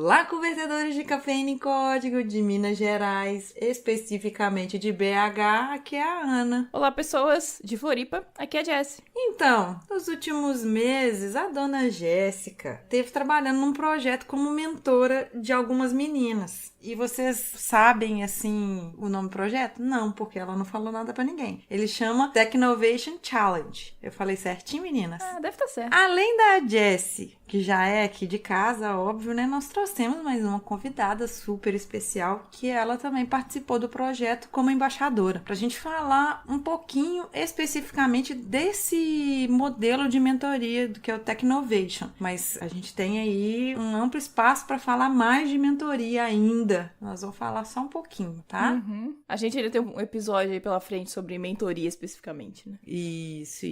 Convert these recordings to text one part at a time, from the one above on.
Olá, convertedores de cafeína em código de Minas Gerais, especificamente de BH, aqui é a Ana. Olá, pessoas de Floripa, aqui é a Jessie. Então, nos últimos meses, a dona Jéssica esteve trabalhando num projeto como mentora de algumas meninas. E vocês sabem, assim, o nome do projeto? Não, porque ela não falou nada pra ninguém. Ele chama Technovation Challenge. Eu falei certinho, meninas? Ah, deve estar certo. Além da Jessie, que já é aqui de casa, óbvio, né? Nós trouxemos mais uma convidada super especial, que ela também participou do projeto como embaixadora, pra gente falar um pouquinho especificamente desse modelo de mentoria do que é o Technovation. Mas a gente tem aí um amplo espaço para falar mais de mentoria ainda. Nós vamos falar só um pouquinho, tá? Uhum. A gente ainda tem um episódio aí pela frente sobre mentoria especificamente, né? Isso.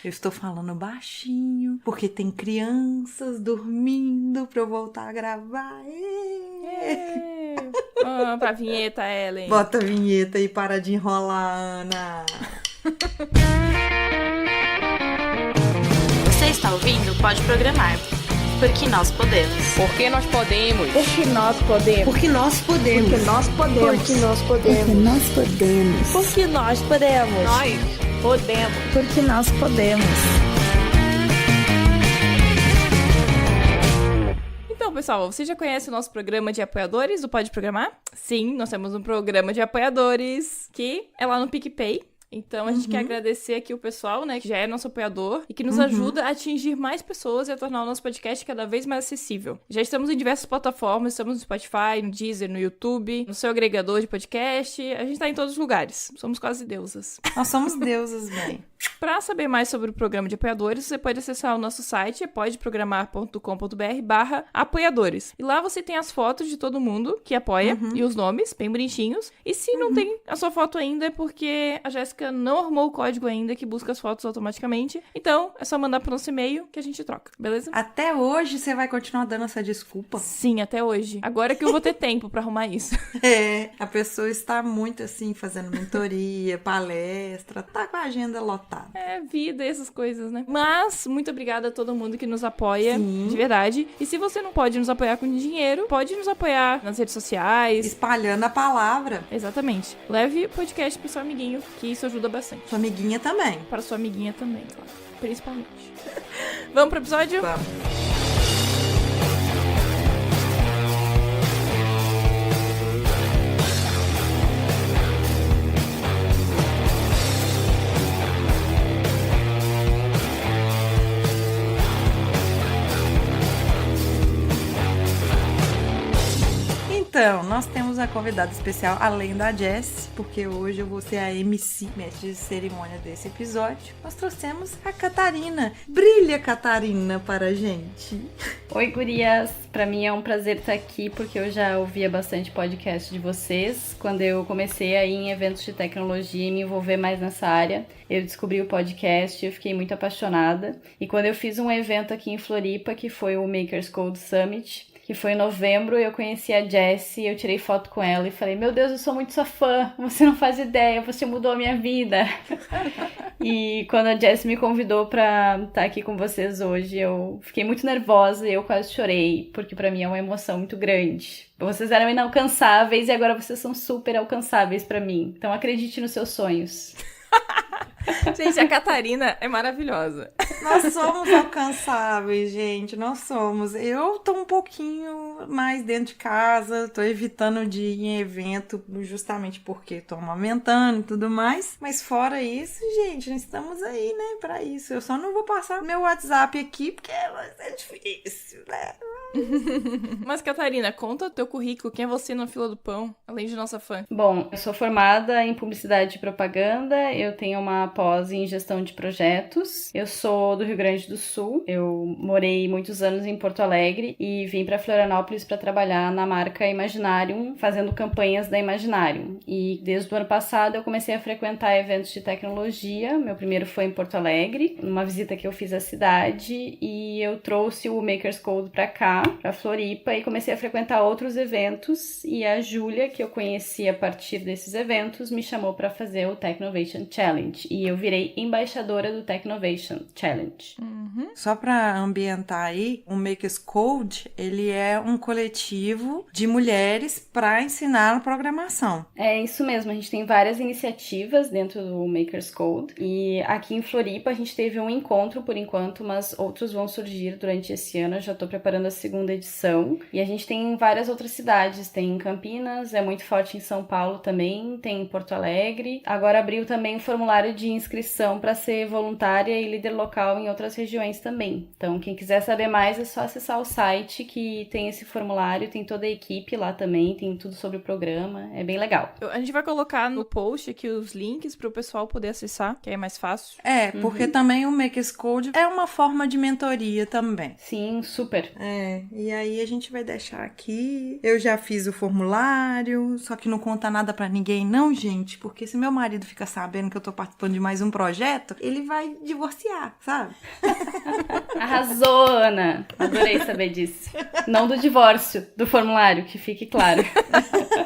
Eu estou falando baixinho, porque tem crianças dormindo pra eu voltar a gravar. Pra vinheta, Ellen. Bota a vinheta e para de enrolar, Ana. Você está ouvindo Pode Programar. Porque nós podemos. Porque nós podemos. Porque nós podemos. Porque nós podemos. Porque nós podemos. Porque nós podemos. Porque nós podemos. Porque nós podemos. Nós podemos. Porque nós podemos. Então, pessoal, você já conhece o nosso programa de apoiadores do Pode Programar? Sim, nós temos um programa de apoiadores que é lá no PicPay. Então, a gente quer agradecer aqui o pessoal, né, que já é nosso apoiador e que nos ajuda a atingir mais pessoas e a tornar o nosso podcast cada vez mais acessível. Já estamos em diversas plataformas, estamos no Spotify, no Deezer, no YouTube, no seu agregador de podcast, a gente tá em todos os lugares. Somos quase deusas. Nós somos deusas, bem. Para saber mais sobre o programa de apoiadores, você pode acessar o nosso site, podeprogramar.com.br/apoiadores. E lá você tem as fotos de todo mundo que apoia e os nomes, bem bonitinhos. E se não tem a sua foto ainda, é porque a Jéssica não arrumou o código ainda que busca as fotos automaticamente. Então, é só mandar pro nosso e-mail que a gente troca, beleza? Até hoje você vai continuar dando essa desculpa? Sim, até hoje. Agora que eu vou ter tempo pra arrumar isso. A pessoa está muito assim, fazendo mentoria, palestra, tá com a agenda lotada. É, vida e essas coisas, né? Mas, muito obrigada a todo mundo que nos apoia, Sim. de verdade. E se você não pode nos apoiar com dinheiro, pode nos apoiar nas redes sociais. Espalhando a palavra. Exatamente. Leve o podcast pro seu amiguinho, que isso ajuda bastante. Sua amiguinha também. Para sua amiguinha também, claro. Principalmente. Vamos pro episódio? Vamos. Então, nós temos uma convidada especial, além da Jessie, porque hoje eu vou ser a MC, mestre de cerimônia desse episódio. Nós trouxemos a Catarina. Brilha, Catarina, para a gente. Oi, gurias! Pra mim é um prazer estar aqui, porque eu já ouvia bastante podcast de vocês. Quando eu comecei a ir em eventos de tecnologia e me envolver mais nessa área, eu descobri o podcast e eu fiquei muito apaixonada. E quando eu fiz um evento aqui em Floripa, que foi o Makers Code Summit, que foi em novembro, eu conheci a Jessie, eu tirei foto com ela e falei, meu Deus, eu sou muito sua fã, você não faz ideia, você mudou a minha vida. E quando a Jessie me convidou pra estar aqui com vocês hoje, eu fiquei muito nervosa e eu quase chorei, porque pra mim é uma emoção muito grande. Vocês eram inalcançáveis e agora vocês são super alcançáveis pra mim, então acredite nos seus sonhos. Gente, a Catarina é maravilhosa. Nós somos alcançáveis, gente, nós somos. Eu tô um pouquinho mais dentro de casa, tô evitando de ir em evento justamente porque tô amamentando e tudo mais. Mas fora isso, gente, nós estamos aí, né, pra isso. Eu só não vou passar meu WhatsApp aqui porque vai ser difícil, né? Mas, Catarina, conta o teu currículo. Quem é você na fila do pão, além de nossa fã? Bom, eu sou formada em Publicidade e Propaganda, eu tenho uma pós em Gestão de Projetos, eu sou do Rio Grande do Sul, eu morei muitos anos em Porto Alegre e vim para Florianópolis para trabalhar na marca Imaginarium, fazendo campanhas da Imaginarium. E desde o ano passado eu comecei a frequentar eventos de tecnologia, meu primeiro foi em Porto Alegre, numa visita que eu fiz à cidade, e eu trouxe o Makers Code para cá, para Floripa, e comecei a frequentar outros eventos, e a Júlia, que eu conheci a partir desses eventos, me chamou para fazer o Technovation Challenge. E eu virei embaixadora do Technovation Challenge. Só para ambientar aí, o Makers Code, ele é um coletivo de mulheres para ensinar programação. É isso mesmo, a gente tem várias iniciativas dentro do Makers Code e aqui em Floripa a gente teve um encontro por enquanto, mas outros vão surgir durante esse ano, eu já estou preparando a segunda edição e a gente tem em várias outras cidades, tem em Campinas, é muito forte em São Paulo também, tem em Porto Alegre, agora abriu também o formulário de inscrição para ser voluntária e líder local em outras regiões também. Então, quem quiser saber mais é só acessar o site que tem esse formulário, tem toda a equipe lá também, tem tudo sobre o programa, é bem legal. A gente vai colocar no post aqui os links para o pessoal poder acessar, que é mais fácil. É, porque também o Makers Code é uma forma de mentoria também. Sim, super. É, e aí a gente vai deixar aqui. Eu já fiz o formulário, só que não conta nada pra ninguém não, gente, porque se meu marido fica sabendo que eu tô participando de mais um projeto, ele vai divorciar, sabe? Arrasou, Ana! Adorei saber disso. Não do divórcio, do formulário, que fique claro.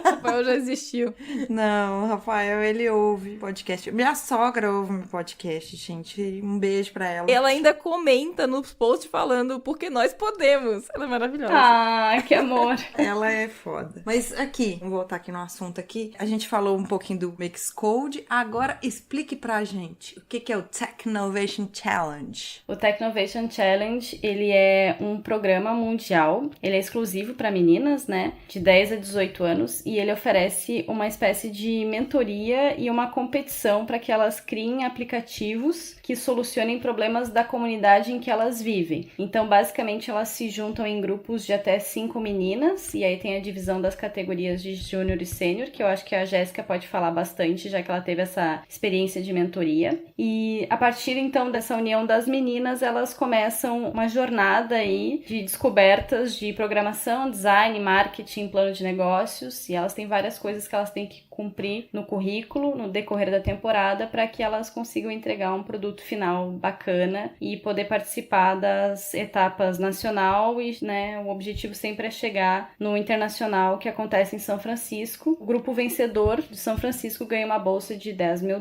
Rafael já existiu. Não, o Rafael, ele ouve podcast. Minha sogra ouve meu podcast, gente. Um beijo pra ela. Ela ainda comenta nos posts falando porque nós podemos. Ela é maravilhosa. Ah, que amor! Ela é foda. Mas aqui, vamos voltar aqui no assunto aqui. A gente falou um pouquinho do Makers Code. Agora explique pra gente o que é o Technovation Challenge. O Technovation Challenge, ele é um programa mundial. Ele é exclusivo para meninas, né? De 10 a 18 anos. E ele oferece uma espécie de mentoria e uma competição para que elas criem aplicativos que solucionem problemas da comunidade em que elas vivem. Então, basicamente, elas se juntam em grupos de até 5 meninas, e aí tem a divisão das categorias de júnior e sênior, que eu acho que a Jéssica pode falar bastante, já que ela teve essa experiência de mentoria. E a partir, então, dessa união das meninas, elas começam uma jornada aí de descobertas de programação, design, marketing, plano de negócios, e elas têm várias coisas que elas têm que cumprir no currículo, no decorrer da temporada, para que elas consigam entregar um produto final bacana e poder participar das etapas nacional e, né, o objetivo sempre é chegar no internacional que acontece em São Francisco. O grupo vencedor de São Francisco ganha uma bolsa de $10 mil.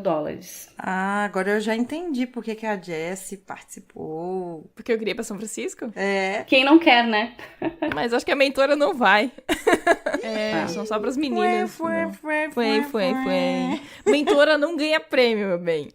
Ah, agora eu já entendi por que a Jessie participou. Porque eu queria ir pra São Francisco? É. Quem não quer, né? Mas acho que a mentora não vai. São só pras meninas. Foi. Mentora não ganha prêmio, meu bem.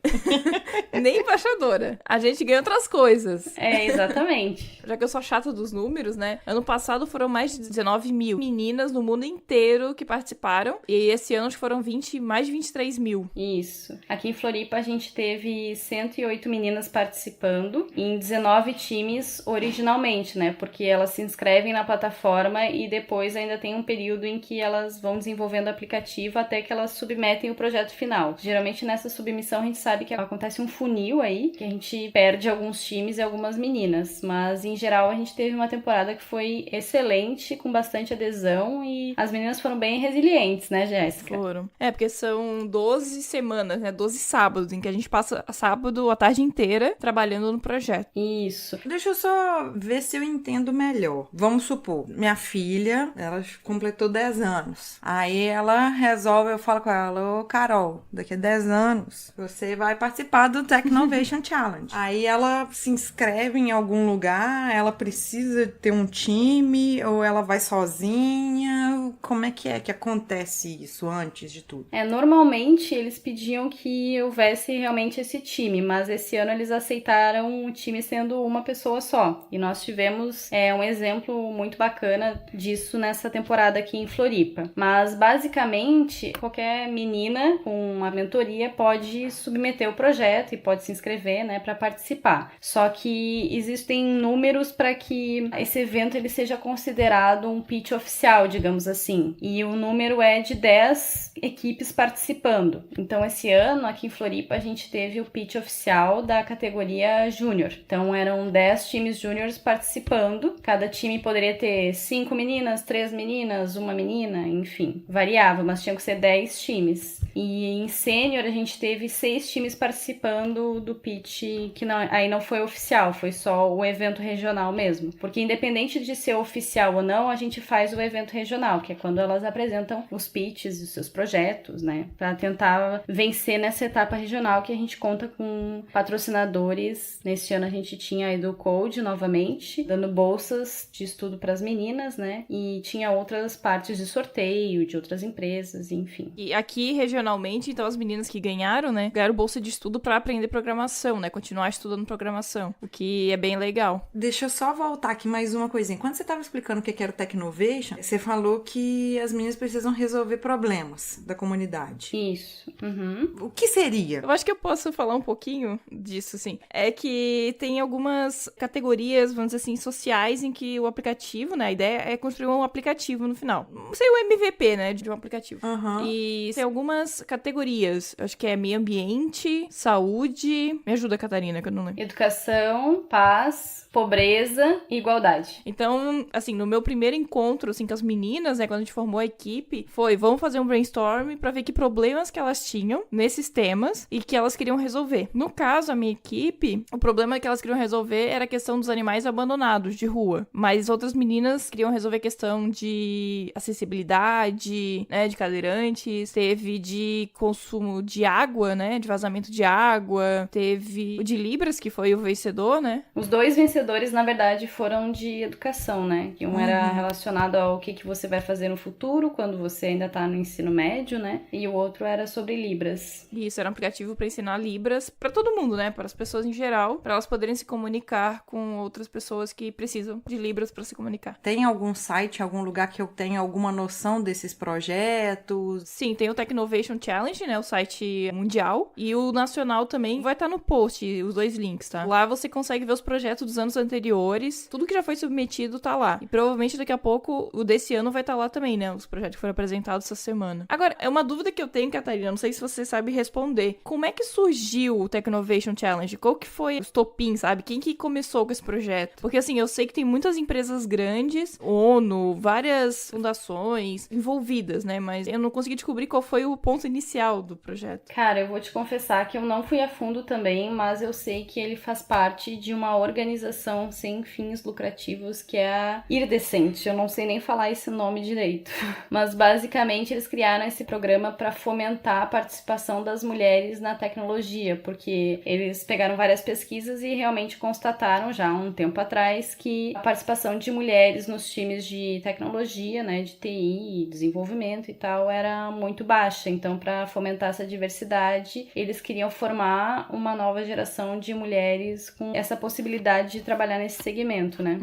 Nem embaixadora. A gente ganha outras coisas. É, exatamente. Já que eu sou chata dos números, né? Ano passado foram mais de 19 mil meninas no mundo inteiro que participaram. E esse ano acho que foram mais de 23 mil. Isso. Aqui em Floripa a gente teve 108 meninas participando em 19 times originalmente, né? Porque elas se inscrevem na plataforma e depois ainda tem um período em que elas vão desenvolvendo o aplicativo até que elas submetem o projeto final. Geralmente nessa submissão a gente sabe que acontece um funil aí, que a gente perde alguns times e algumas meninas, mas em geral a gente teve uma temporada que foi excelente, com bastante adesão e as meninas foram bem resilientes, né, Jéssica? Foram. Porque são 12 semanas, né, 12 sábados, em que a gente passa sábado a tarde inteira trabalhando no projeto. Isso. Deixa eu só ver se eu entendo melhor. Vamos supor, minha filha, ela completou 10 anos. Aí ela resolve, eu falo com ela, ô Carol, daqui a 10 anos você vai participar do Technovation Challenge. Aí ela se inscreve em algum lugar, ela precisa ter um time ou ela vai sozinha? Como é que acontece isso antes de tudo? Normalmente eles pediam que houvesse realmente esse time, mas esse ano eles aceitaram o time sendo uma pessoa só. E nós tivemos um exemplo muito bacana disso nessa temporada aqui em Floripa. Mas basicamente qualquer menina com uma mentoria pode submeter o projeto e pode se inscrever, né, para participar. Só que existem números para que esse evento ele seja considerado um pitch oficial, digamos assim. E o número é de 10 equipes participando. Então esse ano aqui em Floripa a gente teve o pitch oficial da categoria júnior. Então eram 10 times júniores participando. Cada time poderia ter 5 meninas, 3 meninas, 1 menina, enfim, variava, mas tinham que ser 10 times. E em sênior a gente teve 6 times participando do pitch, que aí não foi oficial, foi só o evento regional mesmo. Porque independente de ser oficial ou não, a gente faz o evento regional, que é quando elas apresentam os pitches dos seus projetos, né? Pra tentar vencer nessa etapa regional que a gente conta com patrocinadores. Nesse ano a gente tinha a EduCode novamente, dando bolsas de estudo para as meninas, né? E tinha outras partes de sorteio, de outras empresas, enfim. E aqui, regionalmente, então as meninas que ganharam, né, ganharam bolsa de estudo pra aprender programação, né, continuar estudando programação, o que é bem legal. Deixa eu só voltar aqui mais uma coisinha. Quando você estava explicando o que era o Technovation, você falou que as meninas precisam resolver problemas da comunidade. Isso. Uhum. O que seria? Eu acho que eu posso falar um pouquinho disso, sim. É que tem algumas categorias, vamos dizer assim, sociais em que o aplicativo, né, a ideia é construir um aplicativo no final. Não sei o MVP, né, de um aplicativo. Uhum. E tem algumas categorias. Acho que é meio ambiente, saúde... Me ajuda, Catarina, que eu não lembro. Educação, paz, pobreza e igualdade. Então, assim, no meu primeiro encontro, assim, com as meninas, né, quando a gente formou a equipe, vamos fazer um brainstorm pra ver que problemas que elas tinham nesses temas e que elas queriam resolver. No caso, a minha equipe, o problema que elas queriam resolver era a questão dos animais abandonados de rua. Mas outras meninas queriam resolver a questão de acessibilidade, né, de cadeirantes, teve de consumo de água, né, de vazamento de água, teve o de Libras, que foi o vencedor, né? Os dois vencedores, na verdade, foram de educação, né? Que um era relacionado ao que você vai fazer no futuro, quando você ainda tá no ensino médio, né? E o outro era sobre Libras. Isso, era um aplicativo para ensinar Libras para todo mundo, né? Para as pessoas em geral, para elas poderem se comunicar com outras pessoas que precisam de Libras para se comunicar. Tem algum site, algum lugar que eu tenha alguma noção desses projetos? Sim, tem o Technovation Challenge, né? O site mundial. E o nacional também vai estar no post, os dois links, tá? Lá você consegue ver os projetos dos anos anteriores. Tudo que já foi submetido tá lá. E provavelmente daqui a pouco o desse ano vai estar lá também, né? Os projetos que foram apresentados essa semana. Agora, é uma dúvida que eu tenho, Catarina. Não sei se você sabe responder. Como é que surgiu o Technovation Challenge? Qual que foi os topins, sabe? Quem que começou com esse projeto? Porque, assim, eu sei que tem muitas empresas grandes, ONU, várias fundações envolvidas, né? Mas eu não consegui descobrir qual foi o ponto inicial do projeto. Cara, eu vou te confessar que eu não fui a fundo também, mas eu sei que ele faz parte de uma organização sem fins lucrativos que é a Irdecente. Eu não sei nem falar esse nome direito. Mas basicamente eles criaram esse programa para fomentar a participação das mulheres na tecnologia, porque eles pegaram várias pesquisas e realmente constataram já há um tempo atrás que a participação de mulheres nos times de tecnologia, né, de TI, desenvolvimento e tal, era muito baixa. Então, para fomentar essa diversidade, eles queriam formar uma nova geração de mulheres com essa possibilidade de trabalhar nesse segmento, né?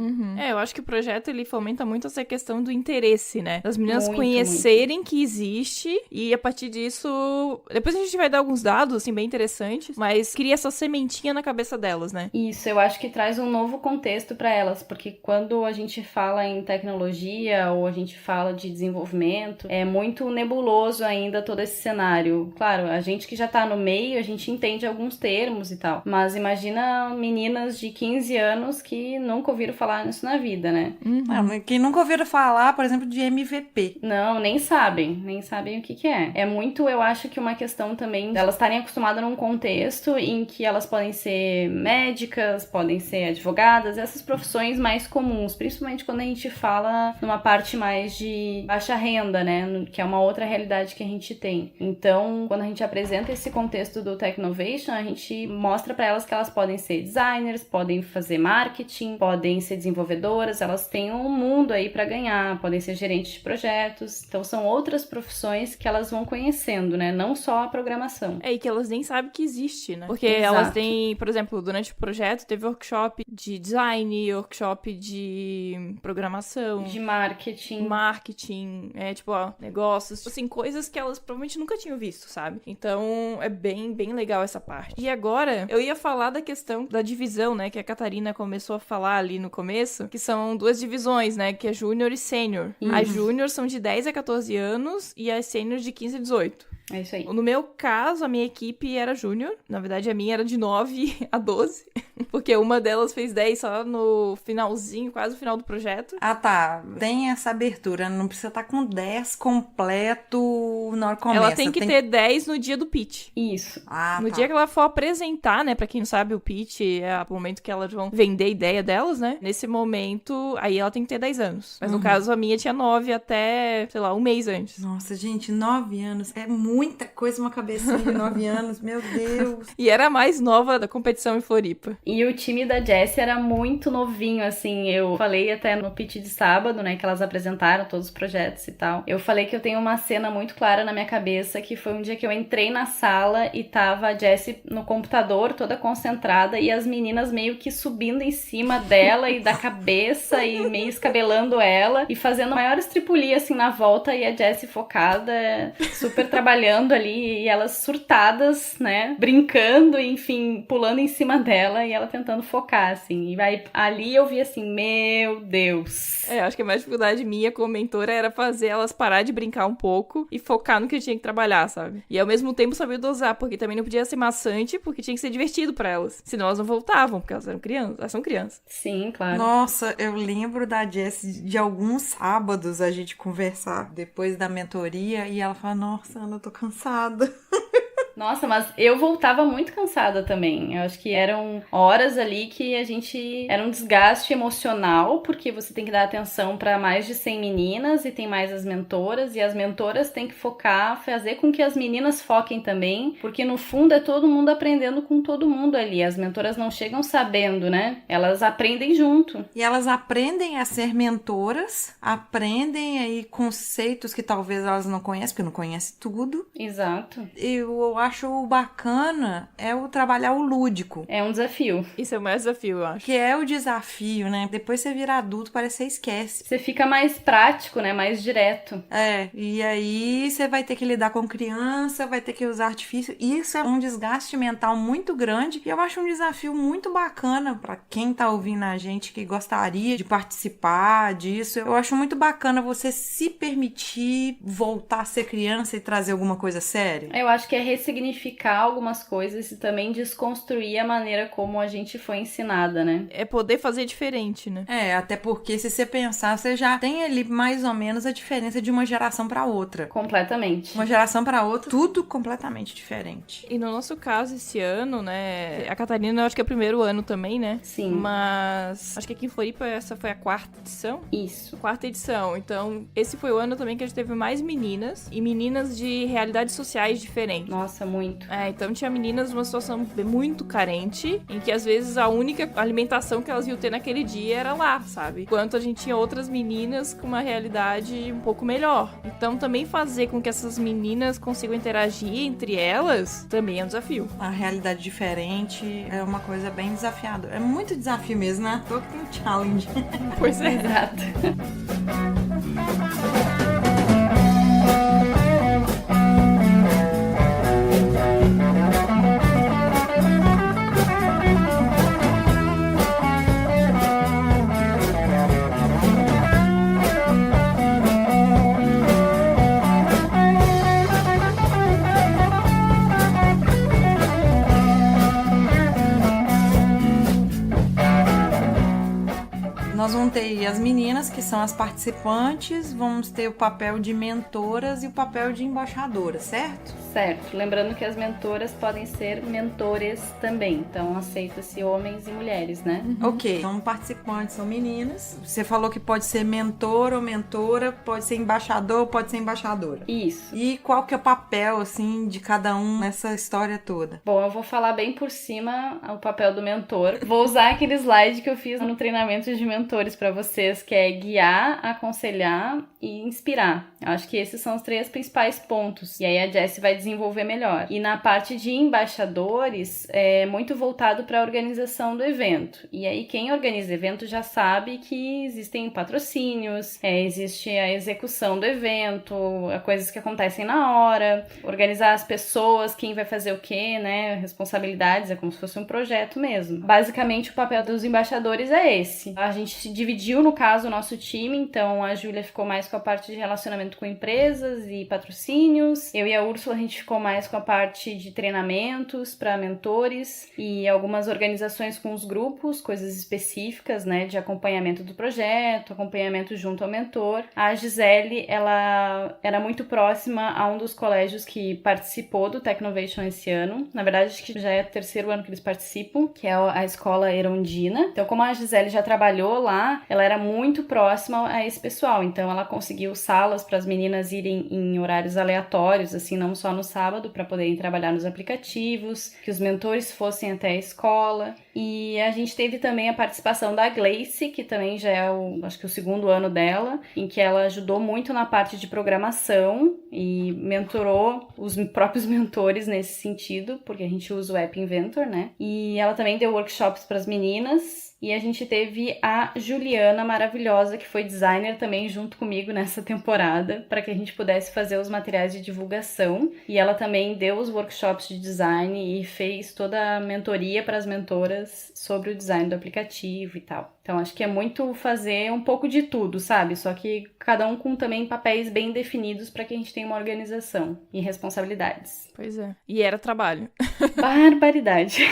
Eu acho que o projeto, ele fomenta muito essa questão do interesse, né? Das meninas Muito, conhecerem que existe e a partir disso... Depois a gente vai dar alguns dados, assim, bem interessantes, mas cria essa sementinha na cabeça delas, né? Isso, eu acho que traz um novo contexto para elas, porque quando a gente fala em tecnologia ou a gente fala de desenvolvimento, é muito nebuloso ainda todo esse cenário. Claro, a gente que já tá no meio, a gente entende alguns termos e tal, mas imagina meninas de 15 anos que nunca ouviram falar nisso na vida, né? Não, quem nunca ouviram falar, por exemplo, de MVP. Não, nem sabem o que é. É muito, eu acho que uma questão também delas estarem acostumadas num contexto em que elas podem ser médicas, podem ser advogadas, essas profissões mais comuns, principalmente quando a gente fala numa parte mais de baixa renda, né, que é uma outra realidade que a gente tem. Então, quando a gente apresenta esse contexto do Technovation, a gente mostra para elas que elas podem ser designers, podem fazer marketing, podem ser desenvolvedoras, elas têm um mundo aí para ganhar, podem ser gerentes de projetos. Então, são outras profissões que elas vão conhecendo, né, não só a programação. E que elas nem sabem que existe, né? Porque Exato. elas têm, por exemplo, durante o projeto, teve workshop de design, workshop de programação, De marketing. negócios, assim, coisas que elas provavelmente nunca tinham visto, sabe? Então, é bem, bem legal essa parte. E agora, eu ia falar da questão da divisão, né, que a Catarina começou a falar ali no começo, que são duas divisões, né, que é júnior e sênior. As júnior são de 10 a 14 anos e as sênior de 15 a 18. É isso aí. No meu caso, a minha equipe era júnior. Na verdade, a minha era de 9 a 12. Porque uma delas fez 10 só no finalzinho, quase o final do projeto. Ah, tá. Tem essa abertura. Não precisa estar com 10 completo na hora que começa. Ela tem que ter 10 no dia do pitch. Isso. Ah, No tá. dia que ela for apresentar, né? Pra quem não sabe, o pitch é o momento que elas vão vender a ideia delas, né? Nesse momento, aí ela tem que ter 10 anos. Mas no caso, a minha tinha 9 até, sei lá, um mês antes. Nossa, gente, 9 anos. É muita coisa uma cabecinha de 9 anos. Meu Deus. E era a mais nova da competição em Floripa. E o time da Jessie era muito novinho, assim, eu falei até no pitch de sábado, né, que elas apresentaram todos os projetos e tal. Eu falei que eu tenho uma cena muito clara na minha cabeça, que foi um dia que eu entrei na sala e tava a Jessie no computador, toda concentrada, e as meninas meio que subindo em cima dela e da cabeça e meio escabelando ela e fazendo maior estripulia, assim, na volta, e a Jessie focada, super trabalhando ali, e elas surtadas, né, brincando, enfim, pulando em cima dela, e ela tentando focar, assim. E aí, ali eu vi assim, meu Deus. Acho que a mais dificuldade minha como mentora era fazer elas parar de brincar um pouco e focar no que tinha que trabalhar, sabe? E ao mesmo tempo saber dosar, porque também não podia ser maçante, porque tinha que ser divertido pra elas. Senão elas não voltavam, porque elas eram crianças. Elas são crianças. Sim, claro. Nossa, eu lembro da Jessie de alguns sábados a gente conversar depois da mentoria e ela fala, nossa, Ana, eu tô cansada. Nossa, mas eu voltava muito cansada também. Eu acho que eram horas ali que a gente... Era um desgaste emocional, porque você tem que dar atenção para mais de 100 meninas e tem mais as mentoras. E as mentoras têm que focar, fazer com que as meninas foquem também, porque no fundo é todo mundo aprendendo com todo mundo ali. As mentoras não chegam sabendo, né? Elas aprendem junto. E elas aprendem a ser mentoras, aprendem aí conceitos que talvez elas não conhecem, porque não conhecem tudo. Exato. Eu acho bacana é o trabalhar o lúdico. É um desafio. Isso é o maior desafio, eu acho. Que é o desafio, né? Depois você vira adulto, parece que você esquece. Você fica mais prático, né? Mais direto. E aí você vai ter que lidar com criança, vai ter que usar artifício. Isso é um desgaste mental muito grande. E eu acho um desafio muito bacana pra quem tá ouvindo a gente que gostaria de participar disso. Eu acho muito bacana você se permitir voltar a ser criança e trazer alguma coisa séria. Eu acho que é ressignificar algumas coisas e também desconstruir a maneira como a gente foi ensinada, né? É poder fazer diferente, né? Até porque se você pensar, você já tem ali mais ou menos a diferença de uma geração pra outra. Completamente. Uma geração pra outra, tudo completamente diferente. E no nosso caso, esse ano, né? A Catarina, eu acho que é o primeiro ano também, né? Sim. Mas acho que aqui em Floripa essa foi a 4ª edição. Isso. 4ª edição. Então, esse foi o ano também que a gente teve mais meninas. E meninas de realidades sociais diferentes. Nossa, muito. Então tinha meninas numa situação muito carente, em que às vezes a única alimentação que elas iam ter naquele dia era lá, sabe? Enquanto a gente tinha outras meninas com uma realidade um pouco melhor. Então também fazer com que essas meninas consigam interagir entre elas também é um desafio. A realidade diferente é uma coisa bem desafiadora. É muito desafio mesmo, né? À toa que tem um challenge. Pois é. Exato. Nós vamos ter as meninas, que são as participantes, vamos ter o papel de mentoras e o papel de embaixadoras, certo? Certo. Lembrando que as mentoras podem ser mentores também. Então, aceita-se homens e mulheres, né? Ok, então participantes são meninas. Você falou que pode ser mentor ou mentora, pode ser embaixador ou pode ser embaixadora. Isso. E qual que é o papel, assim, de cada um nessa história toda? Bom, eu vou falar bem por cima o papel do mentor. Vou usar aquele slide que eu fiz no treinamento de mentores para vocês, que é guiar, aconselhar e inspirar. Eu acho que esses são os 3 principais pontos. E aí a Jessie vai desenvolver melhor. E na parte de embaixadores, é muito voltado para a organização do evento. E aí quem organiza evento já sabe que existem patrocínios, existe a execução do evento, coisas que acontecem na hora, organizar as pessoas, quem vai fazer o quê, né? Responsabilidades, é como se fosse um projeto mesmo. Basicamente, o papel dos embaixadores é esse. A gente se dividiu, no caso, o nosso time, então a Júlia ficou mais com a parte de relacionamento com empresas e patrocínios. Eu e a Úrsula, a gente gente ficou mais com a parte de treinamentos para mentores e algumas organizações com os grupos, coisas específicas, né, de acompanhamento do projeto, acompanhamento junto ao mentor. A Gisele, ela era muito próxima a um dos colégios que participou do Technovation esse ano. Na verdade, acho que já é o 3º ano que eles participam, que é a Escola Erundina. Então, como a Gisele já trabalhou lá, ela era muito próxima a esse pessoal. Então, ela conseguiu salas para as meninas irem em horários aleatórios, assim, não só no sábado, para poderem trabalhar nos aplicativos, que os mentores fossem até a escola. E a gente teve também a participação da Gleice, que também já é acho que o 2º ano dela, em que ela ajudou muito na parte de programação e mentorou os próprios mentores nesse sentido, porque a gente usa o App Inventor, né? E ela também deu workshops para as meninas. E a gente teve a Juliana maravilhosa, que foi designer também junto comigo nessa temporada, para que a gente pudesse fazer os materiais de divulgação. E ela também deu os workshops de design e fez toda a mentoria para as mentoras sobre o design do aplicativo e tal. Então, acho que é muito fazer um pouco de tudo, sabe? Só que cada um com também papéis bem definidos para que a gente tenha uma organização e responsabilidades. Pois é. E era trabalho. Barbaridade.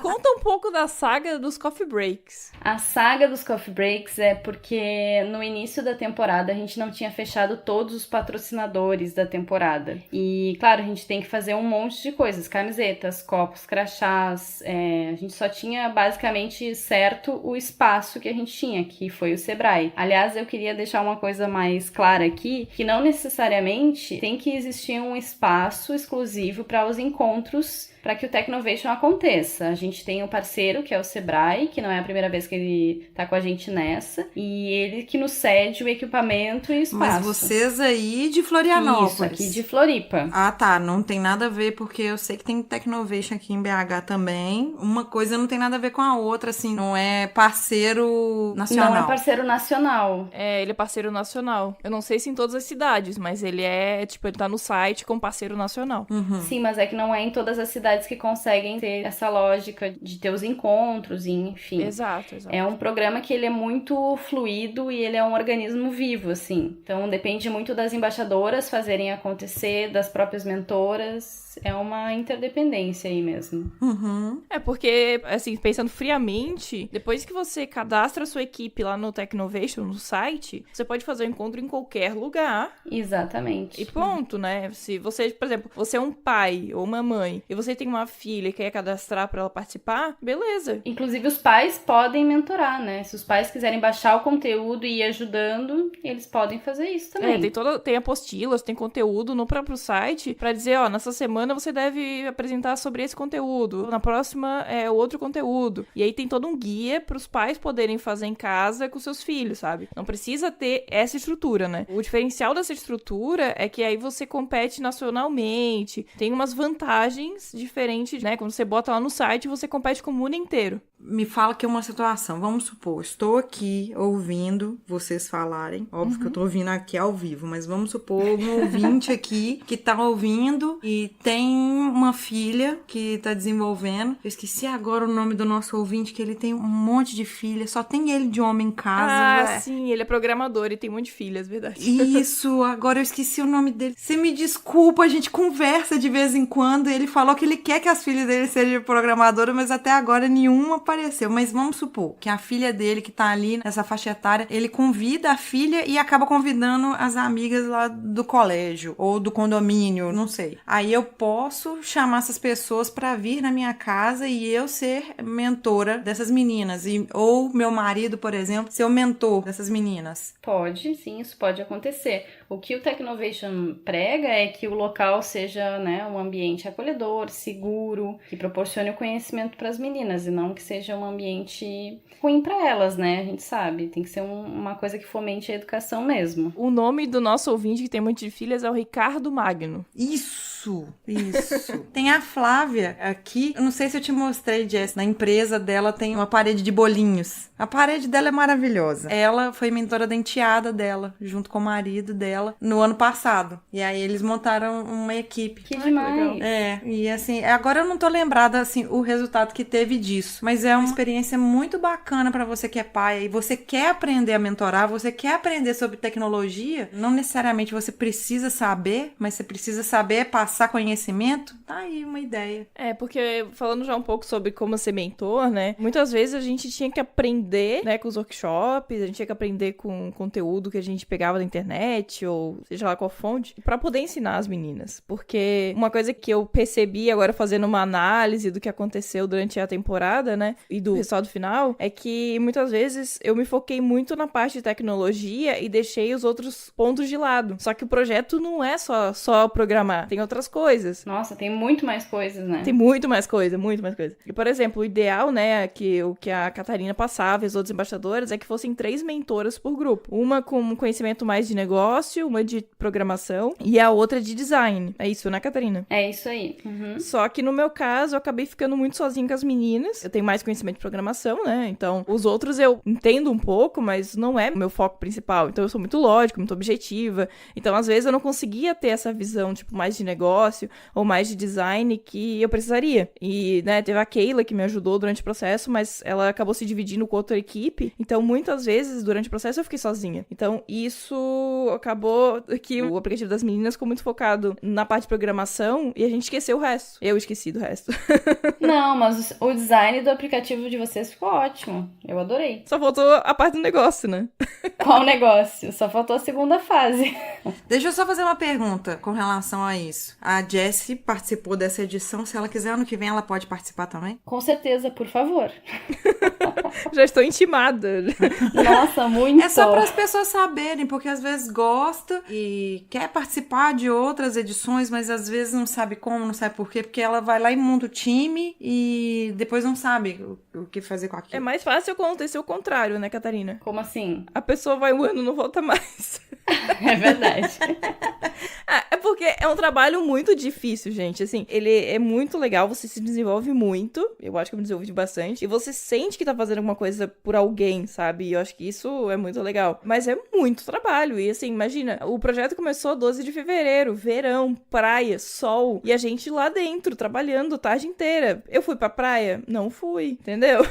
Conta um pouco da saga dos coffee breaks. A saga dos coffee breaks é porque no início da temporada a gente não tinha fechado todos os patrocinadores da temporada. E, claro, a gente tem que fazer um monte de coisas. Camisetas, copos, crachás. A gente só tinha basicamente certo o espaço que a gente tinha, que foi o Sebrae. Aliás, eu queria deixar uma coisa mais clara aqui, que não necessariamente tem que existir um espaço exclusivo para os encontros para que o Technovation aconteça. A gente tem um parceiro, que é o Sebrae, que não é a primeira vez que ele tá com a gente nessa, e ele que nos cede o equipamento e o espaço. Mas vocês aí de Florianópolis. Isso, aqui de Floripa. Ah, tá. Não tem nada a ver, porque eu sei que tem Technovation aqui em BH também. Uma coisa não tem nada a ver com a outra, assim. Não é parceiro nacional. Não é parceiro nacional. Ele é parceiro nacional. Eu não sei se em todas as cidades, mas ele é, tipo, ele tá no site como parceiro nacional. Uhum. Sim, mas é que não é em todas as cidades que conseguem ter essa lógica de ter os encontros, enfim. Exato. É um programa que ele é muito fluido e ele é um organismo vivo, assim. Então, depende muito das embaixadoras fazerem acontecer, das próprias mentoras. É uma interdependência aí mesmo. Uhum. É porque, assim, pensando friamente, depois que você cadastra a sua equipe lá no Technovation, no site, você pode fazer o encontro em qualquer lugar. Exatamente. E ponto, né? Se você, por exemplo, você é um pai ou uma mãe e você tem uma filha e quer cadastrar pra ela participar, beleza. Inclusive, os pais podem mentorar, né? Se os pais quiserem baixar o conteúdo e ir ajudando, eles podem fazer isso também. Tem apostilas, tem conteúdo no próprio site pra dizer, ó, nessa semana você deve apresentar sobre esse conteúdo, na próxima é outro conteúdo. E aí tem todo um guia pros pais poderem fazer em casa com seus filhos, sabe? Não precisa ter essa estrutura, né? O diferencial dessa estrutura é que aí você compete nacionalmente, tem umas vantagens diferentes, né? Quando você bota lá no site, você compete com o mundo inteiro. Me fala que é uma situação, vamos supor, estou aqui ouvindo vocês falarem, óbvio que eu tô ouvindo aqui ao vivo, mas vamos supor um ouvinte aqui que tá ouvindo e tem uma filha que tá desenvolvendo, eu esqueci agora o nome do nosso ouvinte, que ele tem um monte de filha, só tem ele de homem em casa. Sim, ele é programador e tem um monte de filhas, verdade. Isso, agora eu esqueci o nome dele. Você me desculpa, a gente conversa de vez em quando, ele falou que ele quer que as filhas dele sejam programadoras, mas até agora nenhuma apareceu. Mas vamos supor que a filha dele, que tá ali nessa faixa etária, ele convida a filha e acaba convidando as amigas lá do colégio ou do condomínio, não sei. Aí eu posso chamar essas pessoas pra vir na minha casa e eu ser mentora dessas meninas. Ou meu marido, por exemplo, ser o mentor dessas meninas. Pode, sim, isso pode acontecer. O que o Technovation prega é que o local seja, né, um ambiente acolhedor, seguro, que proporcione o conhecimento para as meninas e não que seja um ambiente ruim para elas, né? A gente sabe, tem que ser uma coisa que fomente a educação mesmo. O nome do nosso ouvinte que tem um monte de filhas é o Ricardo Magno. Isso! Isso. Tem a Flávia aqui. Eu não sei se eu te mostrei, Jess. Na empresa dela tem uma parede de bolinhos. A parede dela é maravilhosa. Ela foi mentora da enteada dela, junto com o marido dela, no ano passado. E aí eles montaram uma equipe. Que demais. E assim, agora eu não tô lembrada, assim, o resultado que teve disso. Mas é uma experiência muito bacana pra você que é pai e você quer aprender a mentorar, você quer aprender sobre tecnologia. Não necessariamente você precisa saber, mas você precisa saber passar conhecimento. Tá aí uma ideia. Porque falando já um pouco sobre como ser mentor, né? Muitas vezes a gente tinha que aprender, né, com os workshops, a gente tinha que aprender com conteúdo que a gente pegava da internet, ou seja lá qual fonte, pra poder ensinar as meninas. Porque uma coisa que eu percebi agora fazendo uma análise do que aconteceu durante a temporada, né, e do resultado final, é que muitas vezes eu me foquei muito na parte de tecnologia e deixei os outros pontos de lado. Só que o projeto não é só programar, tem outras coisas. Nossa, tem muito mais coisas, né? Tem muito mais coisa, muito mais coisa. E, por exemplo, o ideal, né, o que a Catarina passava e as outras embaixadoras é que fossem 3 mentoras por grupo. Uma com conhecimento mais de negócio, uma de programação e a outra de design. É isso, né, Catarina? É isso aí. Uhum. Só que no meu caso, eu acabei ficando muito sozinha com as meninas. Eu tenho mais conhecimento de programação, né? Então, os outros eu entendo um pouco, mas não é o meu foco principal. Então, eu sou muito lógica, muito objetiva. Então, às vezes, eu não conseguia ter essa visão, tipo, mais de negócio ou mais de design que eu precisaria. E, né, teve a Keila que me ajudou durante o processo, mas ela acabou se dividindo com outra equipe. Então, muitas vezes, durante o processo, eu fiquei sozinha. Então, isso acabou que o aplicativo das meninas ficou muito focado na parte de programação e a gente esqueceu o resto. Eu esqueci do resto. Não, mas o design do aplicativo de vocês ficou ótimo. Eu adorei. Só faltou a parte do negócio, né? Qual negócio? Só faltou a segunda fase. Deixa eu só fazer uma pergunta com relação a isso. A Jessie participou dessa edição. Se ela quiser, ano que vem, ela pode participar também? Com certeza, por favor. Já estou intimada. Nossa, muito. É só para as pessoas saberem, porque às vezes gosta e quer participar de outras edições, mas às vezes não sabe como, não sabe por quê, porque ela vai lá e monta o time e depois não sabe o que fazer com aquilo. É mais fácil acontecer o contrário, né, Catarina? Como assim? A pessoa vai um ano e não volta mais. É verdade. É porque é um trabalho muito difícil, gente. Assim, ele é muito legal, você se desenvolve muito. Eu acho que eu me desenvolvi bastante. E você sente que tá fazendo alguma coisa por alguém, sabe? E eu acho que isso é muito legal. Mas é muito trabalho. E assim, imagina, o projeto começou 12 de fevereiro, verão, praia, sol. E a gente lá dentro, trabalhando a tarde inteira. Eu fui pra praia? Não fui, entendeu?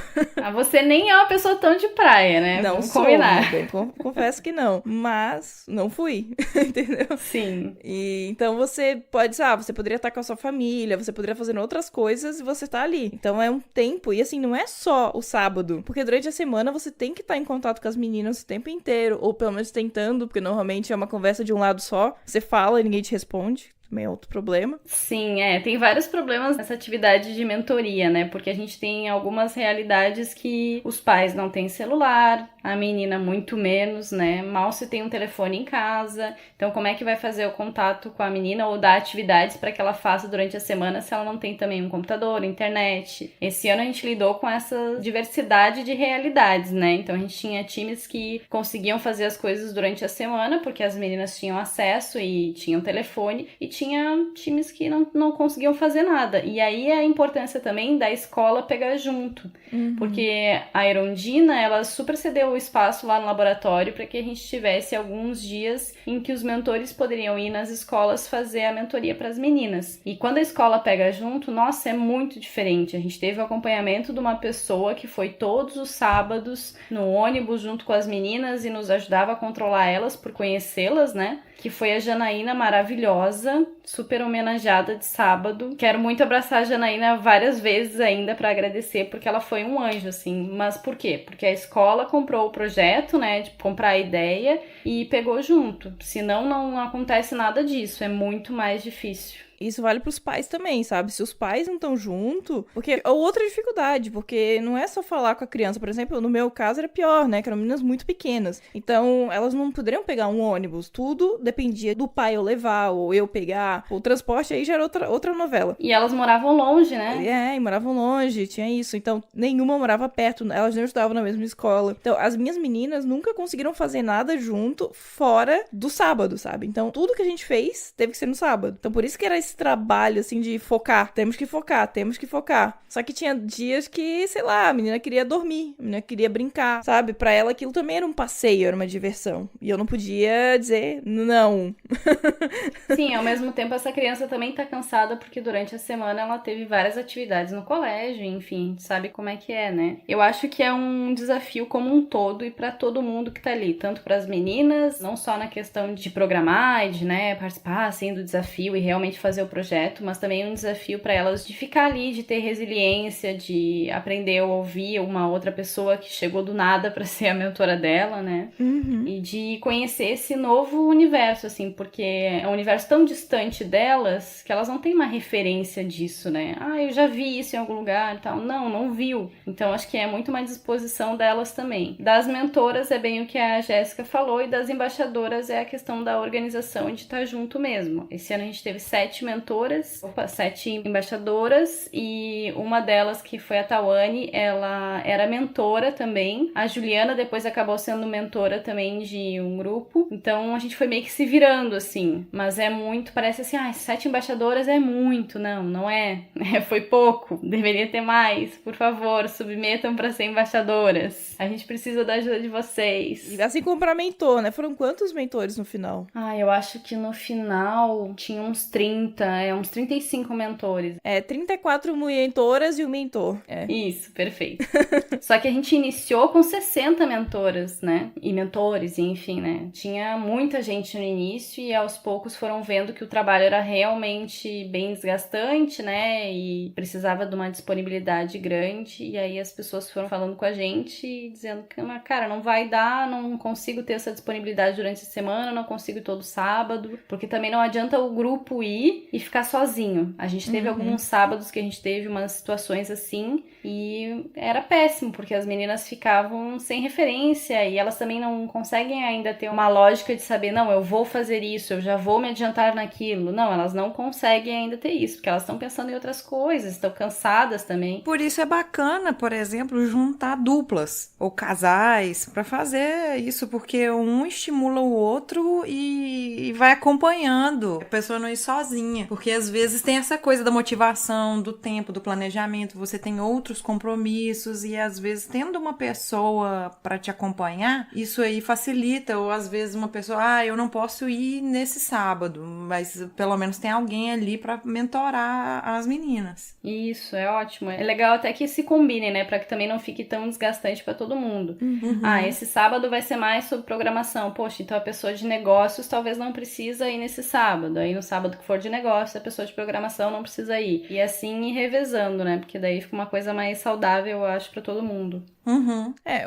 Você nem é uma pessoa tão de praia, né? Não Vamos sou, combinar. bem, confesso que não. Mas não fui, entendeu? Sim. E então você pode, você poderia estar com a sua família, você poderia fazer outras coisas e você tá ali. Então é um tempo, e assim, não é só o sábado, porque durante a semana você tem que estar em contato com as meninas o tempo inteiro, ou pelo menos tentando, porque normalmente é uma conversa de um lado só, você fala e ninguém te responde. Também é outro problema. Sim, tem vários problemas nessa atividade de mentoria, né? Porque a gente tem algumas realidades que os pais não têm celular, a menina muito menos, né? Mal se tem um telefone em casa. Então, como é que vai fazer o contato com a menina ou dar atividades para que ela faça durante a semana se ela não tem também um computador, internet? Esse ano a gente lidou com essa diversidade de realidades, né? Então, a gente tinha times que conseguiam fazer as coisas durante a semana porque as meninas tinham acesso e tinham telefone, e tinha times que não conseguiam fazer nada. E aí a importância também da escola pegar junto. Uhum. Porque a Erondina, ela super cedeu o espaço lá no laboratório para que a gente tivesse alguns dias em que os mentores poderiam ir nas escolas fazer a mentoria para as meninas. E quando a escola pega junto, nossa, é muito diferente. A gente teve o acompanhamento de uma pessoa que foi todos os sábados no ônibus junto com as meninas e nos ajudava a controlar elas por conhecê-las, né? Que foi a Janaína maravilhosa, super homenageada de sábado. Quero muito abraçar a Janaína várias vezes ainda para agradecer, porque ela foi um anjo, assim. Mas por quê? Porque a escola comprou o projeto, né, de comprar a ideia e pegou junto. Senão não acontece nada disso, é muito mais difícil. Isso vale pros pais também, sabe? Se os pais não estão junto, porque é outra dificuldade, porque não é só falar com a criança. Por exemplo, no meu caso era pior, né? Que eram meninas muito pequenas. Então, elas não poderiam pegar um ônibus. Tudo dependia do pai eu levar, ou eu pegar. O transporte aí já era outra novela. E elas moravam longe, né? E moravam longe, tinha isso. Então, nenhuma morava perto, elas não estudavam na mesma escola. Então, as minhas meninas nunca conseguiram fazer nada junto fora do sábado, sabe? Então, tudo que a gente fez teve que ser no sábado. Então, por isso que era esse trabalho, assim, de focar. Temos que focar. Só que tinha dias que, sei lá, a menina queria dormir, a menina queria brincar, sabe? Pra ela aquilo também era um passeio, era uma diversão. E eu não podia dizer não. Sim, ao mesmo tempo essa criança também tá cansada porque durante a semana ela teve várias atividades no colégio, enfim, sabe como é que é, né? Eu acho que é um desafio como um todo e pra todo mundo que tá ali, tanto pras meninas, não só na questão de programar e de, né, participar, assim, do desafio e realmente fazer o projeto, mas também um desafio pra elas de ficar ali, de ter resiliência, de aprender a ouvir uma outra pessoa que chegou do nada pra ser a mentora dela, né? E de conhecer esse novo universo, assim, porque é um universo tão distante delas que elas não têm uma referência disso, né? Ah, eu já vi isso em algum lugar e tal. Não viu. Então, acho que é muito uma disposição delas também. Das mentoras é bem o que a Jéssica falou e das embaixadoras é a questão da organização e de estar junto mesmo. Esse ano a gente teve 7 embaixadoras e uma delas, que foi a Tawane, ela era mentora também. A Juliana depois acabou sendo mentora também de um grupo. Então, a gente foi meio que se virando, assim. Mas é muito, parece assim, 7 embaixadoras é muito. Não é. Foi pouco. Deveria ter mais. Por favor, submetam para ser embaixadoras. A gente precisa da ajuda de vocês. E assim como pra mentor, né? Foram quantos mentores no final? Eu acho que no final tinha uns 30, uns 35 mentores. 34 mentoras e um mentor. Isso, perfeito. Só que a gente iniciou com 60 mentoras, né? E mentores, enfim, né? Tinha muita gente no início e aos poucos foram vendo que o trabalho era realmente bem desgastante, né? E precisava de uma disponibilidade grande. E aí as pessoas foram falando com a gente e dizendo que, cara, não vai dar, não consigo ter essa disponibilidade durante a semana, não consigo ir todo sábado, porque também não adianta o grupo ir e ficar sozinho. A gente teve alguns sábados que a gente teve umas situações assim e era péssimo, porque as meninas ficavam sem referência e elas também não conseguem ainda ter uma lógica de saber, não, eu vou fazer isso, eu já vou me adiantar naquilo. Não, elas não conseguem ainda ter isso, porque elas estão pensando em outras coisas, estão cansadas também. Por isso é bacana, por exemplo, juntar duplas ou casais para fazer isso, porque um estimula o outro e vai acompanhando. A pessoa não ir sozinha, porque às vezes tem essa coisa da motivação, do tempo, do planejamento, você tem outros compromissos e às vezes tendo uma pessoa para te acompanhar, isso aí facilita, ou às vezes uma pessoa, eu não posso ir nesse sábado, mas pelo menos tem alguém ali para mentorar as meninas. Isso, é ótimo. É legal até que se combinem, né, para que também não fique tão desgastante para todo mundo. Esse sábado vai ser mais sobre programação. Poxa, então a pessoa de negócios talvez não precisa ir nesse sábado. Aí no sábado que for de negócios, a pessoa de programação não precisa ir. E assim ir revezando, né? Porque daí fica uma coisa mais saudável, eu acho, para todo mundo.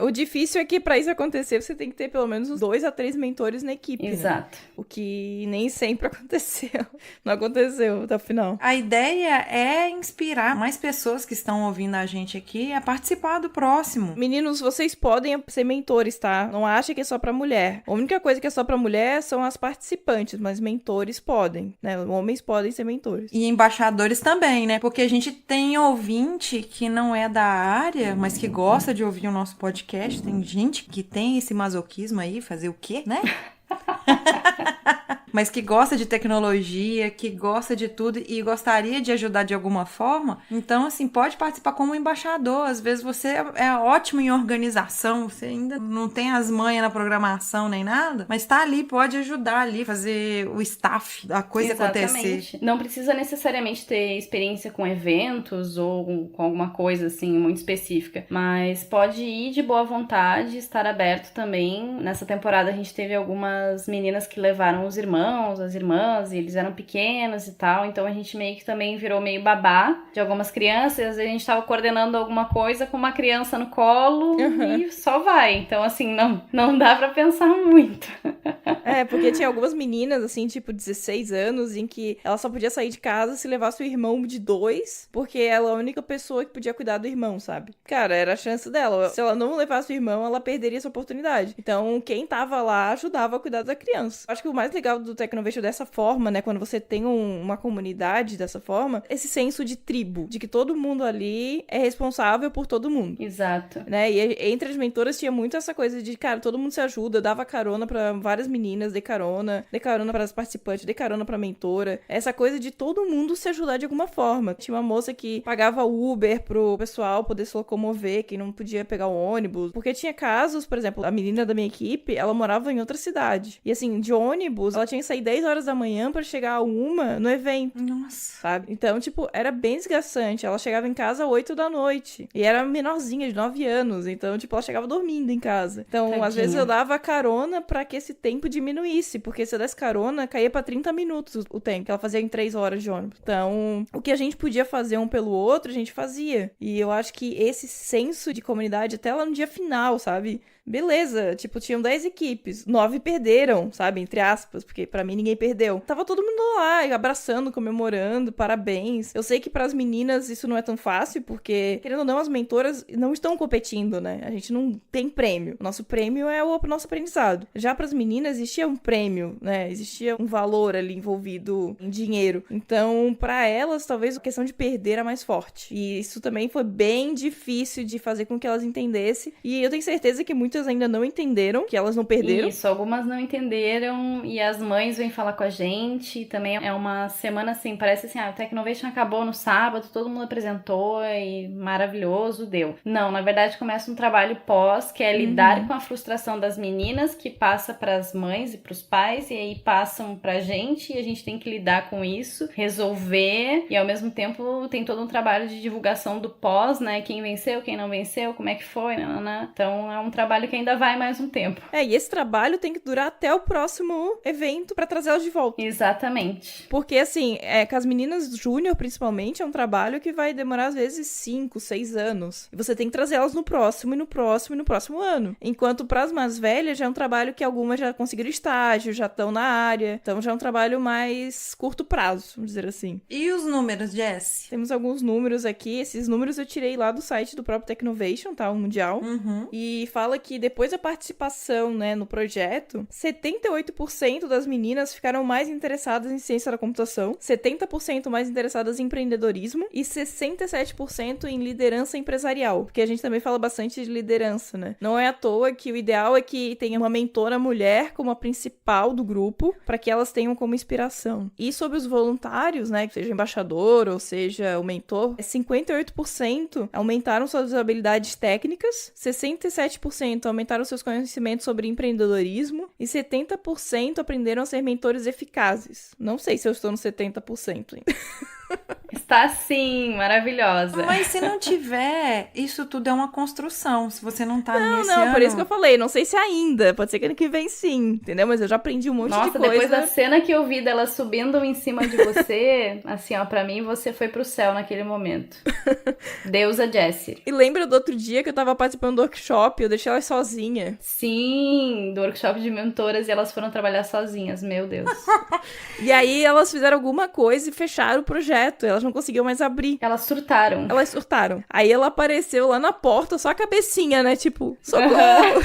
O difícil é que pra isso acontecer, você tem que ter pelo menos uns 2 a 3 mentores na equipe, Exato. Né? O que nem sempre aconteceu. Não aconteceu até o final. A ideia é inspirar mais pessoas que estão ouvindo a gente aqui a participar do próximo. Meninos, vocês podem ser mentores, tá? Não acha que é só pra mulher. A única coisa que é só pra mulher são as participantes, mas mentores podem, né? Homens podem ser mentores. E embaixadores também, né? Porque a gente tem ouvinte que não é da área, mas que gosta de ouvir o nosso podcast. Tem gente que tem esse masoquismo aí, fazer o quê, né? Mas que gosta de tecnologia, que gosta de tudo e gostaria de ajudar de alguma forma. Então, assim, pode participar como embaixador. Às vezes você é ótimo em organização, você ainda não tem as manhas na programação nem nada, mas tá ali, pode ajudar ali, fazer o staff, a coisa acontecer. Não precisa necessariamente ter experiência com eventos ou com alguma coisa, assim, muito específica, mas pode ir de boa vontade, estar aberto também. Nessa temporada a gente teve algumas meninas que levaram os irmãos, as irmãs, e eles eram pequenos e tal, então a gente meio que também virou meio babá de algumas crianças, e às vezes a gente tava coordenando alguma coisa com uma criança no colo e só vai. Então, assim, não dá pra pensar muito. Porque tinha algumas meninas, assim, tipo 16 anos, em que ela só podia sair de casa se levasse o irmão de 2, porque ela é a única pessoa que podia cuidar do irmão, sabe? Cara, era a chance dela. Se ela não levasse o irmão, ela perderia essa oportunidade. Então, quem tava lá ajudava a cuidar da criança. Acho que o mais legal do Technovation dessa forma, né, quando você tem uma comunidade dessa forma, esse senso de tribo, de que todo mundo ali é responsável por todo mundo. Exato. Né? E entre as mentoras tinha muito essa coisa de, cara, todo mundo se ajuda, dava carona pra várias meninas, dei carona para as participantes, dei carona pra mentora. Essa coisa de todo mundo se ajudar de alguma forma. Tinha uma moça que pagava Uber pro pessoal poder se locomover, que não podia pegar o ônibus. Porque tinha casos, por exemplo, a menina da minha equipe, ela morava em outra cidade. E assim, de ônibus, ela tinha que sair 10 horas da manhã pra chegar a 1 no evento. Nossa. Sabe? Então, tipo, era bem desgastante. Ela chegava em casa às 8 da noite. E era menorzinha, de 9 anos. Então, tipo, ela chegava dormindo em casa. Então, Tadinha. às vezes eu dava carona pra que esse tempo diminuísse. Porque se eu desse carona, caía pra 30 minutos o tempo. Que ela fazia em 3 horas de ônibus. Então, o que a gente podia fazer um pelo outro, a gente fazia. E eu acho que esse senso de comunidade, até lá no dia final, sabe? Beleza, tipo, tinham 10 equipes, 9 perderam, sabe, entre aspas, porque pra mim ninguém perdeu. Tava todo mundo lá, abraçando, comemorando, parabéns. Eu sei que pras meninas isso não é tão fácil, porque, querendo ou não, as mentoras não estão competindo, né? A gente não tem prêmio. O nosso prêmio é o nosso aprendizado. Já pras meninas existia um prêmio, né? Existia um valor ali envolvido em dinheiro. Então, pra elas, talvez a questão de perder era mais forte. E isso também foi bem difícil de fazer com que elas entendessem. E eu tenho certeza que muitas ainda não entenderam, que elas não perderam. Isso, algumas não entenderam e as mães vêm falar com a gente. E também é uma semana assim, parece assim, o Technovation acabou no sábado, todo mundo apresentou e maravilhoso, deu. Não, na verdade começa um trabalho pós, que é lidar com a frustração das meninas, que passa pras mães e pros pais, e aí passam pra gente, e a gente tem que lidar com isso, resolver, e ao mesmo tempo tem todo um trabalho de divulgação do pós, né, quem venceu, quem não venceu, como é que foi, nanana. Então é um trabalho que ainda vai mais um tempo. E esse trabalho tem que durar até o próximo evento pra trazer elas de volta. Exatamente. Porque, assim, com as meninas júnior, principalmente, é um trabalho que vai demorar, às vezes, 5, 6 anos. E você tem que trazer elas no próximo, e no próximo, e no próximo ano. Enquanto pras mais velhas, já é um trabalho que algumas já conseguiram estágio, já estão na área. Então, já é um trabalho mais curto prazo, vamos dizer assim. E os números, Jess? Temos alguns números aqui. Esses números eu tirei lá do site do próprio Technovation, tá? O mundial. E fala que depois da participação, né, no projeto, 78% das meninas ficaram mais interessadas em ciência da computação, 70% mais interessadas em empreendedorismo e 67% em liderança empresarial, porque a gente também fala bastante de liderança, né? Não é à toa que o ideal é que tenha uma mentora mulher como a principal do grupo, para que elas tenham como inspiração. E sobre os voluntários, né, que seja embaixador ou seja o mentor, 58% aumentaram suas habilidades técnicas, 67% aumentaram seus conhecimentos sobre empreendedorismo e 70% aprenderam a ser mentores eficazes. Não sei se eu estou no 70% ainda. Está sim, maravilhosa. Mas se não tiver, isso tudo é uma construção. Se você não tá nesse ano... Não, por isso que eu falei, não sei se ainda, pode ser que ano que vem sim, entendeu? Mas eu já aprendi um monte de coisa. Nossa, depois da cena que eu vi dela subindo em cima de você, assim, ó, pra mim você foi pro céu naquele momento. Deusa Jessie. E lembra do outro dia que eu tava participando do workshop, eu deixei ela sozinha. Sim, do workshop de mentoras e elas foram trabalhar sozinhas, meu Deus. E aí elas fizeram alguma coisa e fecharam o projeto, elas não conseguiam mais abrir. Elas surtaram. Elas surtaram. Aí ela apareceu lá na porta, só a cabecinha, né? Tipo, socorro!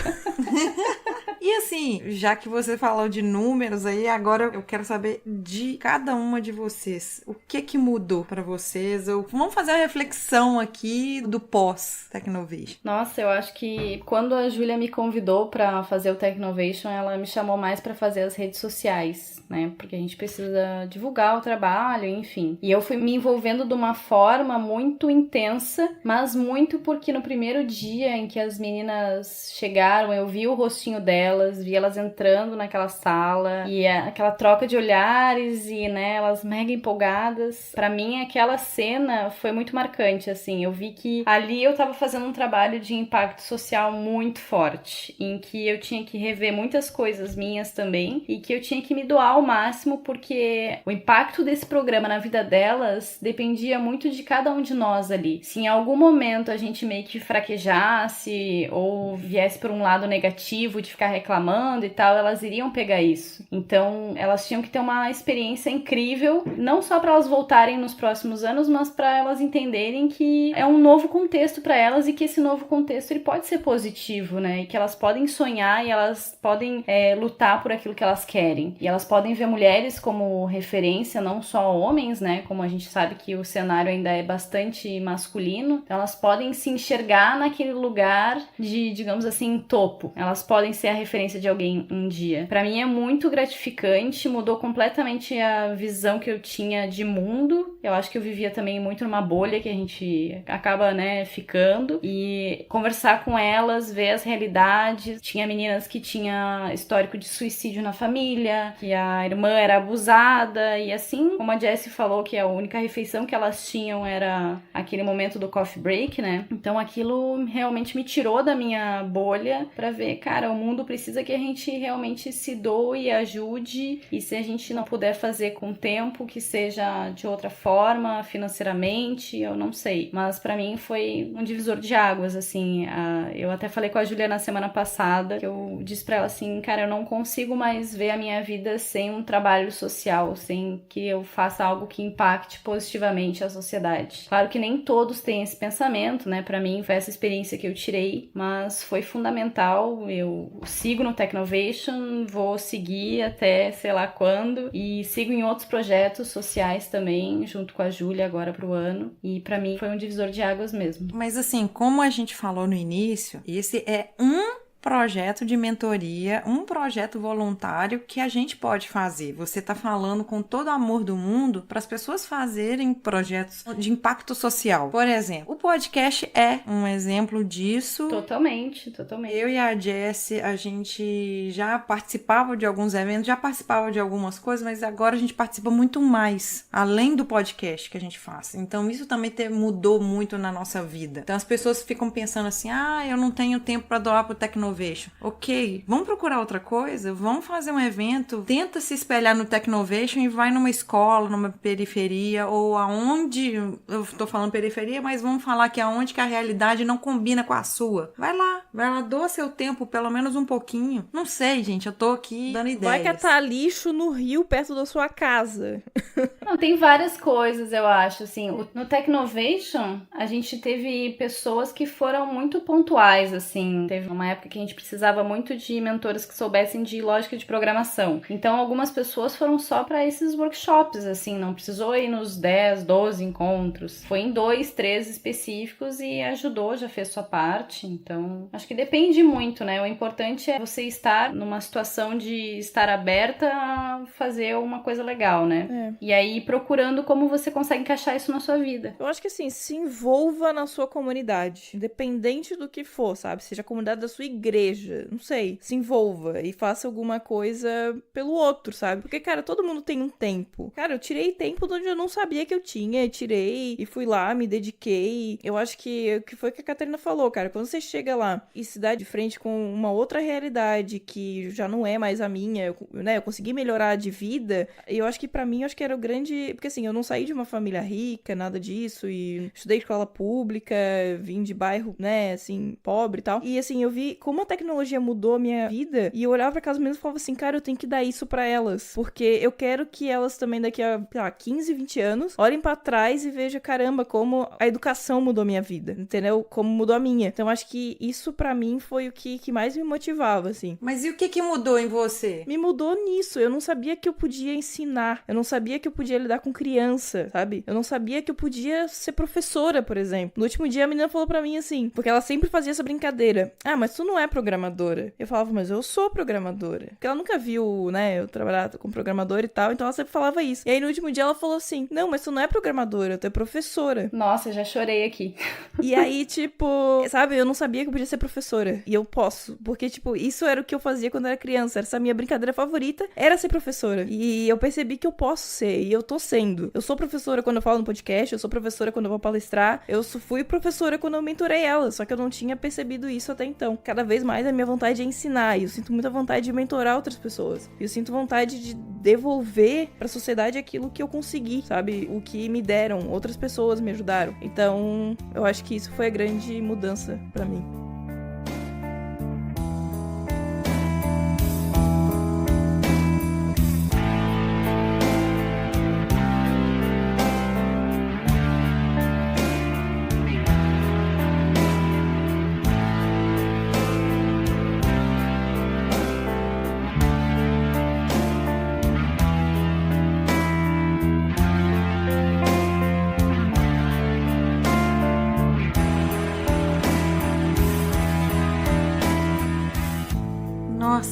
E assim, já que você falou de números aí, agora eu quero saber de cada uma de vocês. O que mudou pra vocês? Vamos fazer a reflexão aqui do pós-Technovation. Nossa, eu acho que quando a Júlia me convidou pra fazer o Technovation, ela me chamou mais pra fazer as redes sociais, né? Porque a gente precisa divulgar o trabalho, enfim. E eu fui me envolvendo de uma forma muito intensa, mas muito porque no primeiro dia em que as meninas chegaram, eu vi o rostinho delas, vi elas entrando naquela sala e aquela troca de olhares e, né, elas mega empolgadas. Pra mim, aquela cena foi muito marcante, assim. Eu vi que ali eu tava fazendo um trabalho de impacto social muito forte, em que eu tinha que rever muitas coisas minhas também e que eu tinha que me doar ao máximo porque o impacto desse programa na vida delas dependia muito de cada um de nós ali. Se em algum momento a gente meio que fraquejasse ou viesse por um lado negativo de ficar reclamando e tal, elas iriam pegar isso. Então, elas tinham que ter uma experiência incrível, não só para elas voltarem nos próximos anos, mas para elas entenderem que é um novo contexto para elas e que esse novo contexto ele pode ser positivo, né? E que elas podem sonhar e elas podem lutar por aquilo que elas querem. E elas podem ver mulheres como referência, não só homens, né? Como a gente sabe que o cenário ainda é bastante masculino. Então, elas podem se enxergar naquele lugar de, digamos assim, topo. Elas podem ser a referência de alguém um dia. Pra mim é muito gratificante, mudou completamente a visão que eu tinha de mundo. Eu acho que eu vivia também muito numa bolha que a gente acaba, né, ficando. E conversar com elas, ver as realidades. Tinha meninas que tinham histórico de suicídio na família, que a irmã era abusada, e assim, como a Jessie falou, que a única refeição que elas tinham era aquele momento do coffee break, né? Então aquilo realmente me tirou da minha bolha pra ver, cara, o mundo precisa que a gente realmente se doe e ajude, e se a gente não puder fazer com tempo, que seja de outra forma, financeiramente, eu não sei. Mas pra mim foi um divisor de águas, assim. Eu até falei com a Júlia na semana passada, que eu disse pra ela assim, cara, eu não consigo mais ver a minha vida sem um trabalho social, sem que eu faça algo que impacte positivamente a sociedade. Claro que nem todos têm esse pensamento, né? Pra mim foi essa experiência que eu tirei, mas foi fundamental. Eu sigo no Technovation, vou seguir até sei lá quando, e sigo em outros projetos sociais também, junto com a Júlia agora pro ano, e pra mim foi um divisor de águas mesmo. Mas assim, como a gente falou no início, esse é um projeto de mentoria, um projeto voluntário que a gente pode fazer. Você está falando com todo o amor do mundo para as pessoas fazerem projetos de impacto social. Por exemplo, o podcast é um exemplo disso. Totalmente. Eu e a Jessie, a gente já participava de alguns eventos, já participava de algumas coisas, mas agora a gente participa muito mais, além do podcast que a gente faz. Então isso também mudou muito na nossa vida. Então as pessoas ficam pensando assim, eu não tenho tempo para doar pro Technovation. Ok, vamos procurar outra coisa? Vamos fazer um evento, tenta se espelhar no Technovation e vai numa escola, numa periferia, ou aonde, eu tô falando periferia, mas vamos falar que aonde que a realidade não combina com a sua. Vai lá, doa seu tempo, pelo menos um pouquinho. Não sei, gente, eu tô aqui dando ideias. Vai catar lixo no rio perto da sua casa. Não, tem várias coisas, eu acho, assim. No Technovation, a gente teve pessoas que foram muito pontuais, assim. Teve uma época que a gente precisava muito de mentores que soubessem de lógica de programação. Então, algumas pessoas foram só para esses workshops, assim, não precisou ir nos 10, 12 encontros. Foi em 2, 3 específicos e ajudou, já fez sua parte. Então, acho que depende muito, né? O importante é você estar numa situação de estar aberta a fazer uma coisa legal, né? E aí, procurando como você consegue encaixar isso na sua vida. Eu acho que, assim, se envolva na sua comunidade, independente do que for, sabe? Seja a comunidade da sua igreja, não sei, se envolva e faça alguma coisa pelo outro, sabe? Porque, cara, todo mundo tem um tempo. Cara, eu tirei tempo de onde eu não sabia que eu tinha, tirei e fui lá, me dediquei. Eu acho que foi o que a Catarina falou, cara, quando você chega lá e se dá de frente com uma outra realidade que já não é mais a minha, né, eu consegui melhorar de vida, eu acho que pra mim, eu acho que era o grande, porque assim, eu não saí de uma família rica, nada disso, e estudei escola pública, vim de bairro, né, assim, pobre e tal, e assim, eu vi como a tecnologia mudou a minha vida, e eu olhava pra aquelas meninas e falava assim, cara, eu tenho que dar isso pra elas, porque eu quero que elas também daqui a, sei lá, 15, 20 anos, olhem pra trás e vejam, caramba, como a educação mudou a minha vida, entendeu? Como mudou a minha. Então, acho que isso pra mim foi o que mais me motivava, assim. Mas e o que mudou em você? Me mudou nisso, eu não sabia que eu podia ensinar, eu não sabia que eu podia lidar com criança, sabe? Eu não sabia que eu podia ser professora, por exemplo. No último dia, a menina falou pra mim assim, porque ela sempre fazia essa brincadeira, mas tu não é programadora. Eu falava, mas eu sou programadora. Porque ela nunca viu, né, eu trabalhar com programador e tal, então ela sempre falava isso. E aí, no último dia, ela falou assim, não, mas tu não é programadora, tu é professora. Nossa, já chorei aqui. E aí, tipo, sabe, eu não sabia que eu podia ser professora. E eu posso, porque, tipo, isso era o que eu fazia quando eu era criança. Essa minha brincadeira favorita era ser professora. E eu percebi que eu posso ser, e eu tô sendo. Eu sou professora quando eu falo no podcast, eu sou professora quando eu vou palestrar, eu fui professora quando eu mentorei ela, só que eu não tinha percebido isso até então. Cada vez mais a minha vontade é ensinar, e eu sinto muita vontade de mentorar outras pessoas. E eu sinto vontade de devolver pra sociedade aquilo que eu consegui, sabe? O que me deram, outras pessoas me ajudaram. Então, eu acho que isso foi a grande mudança pra mim.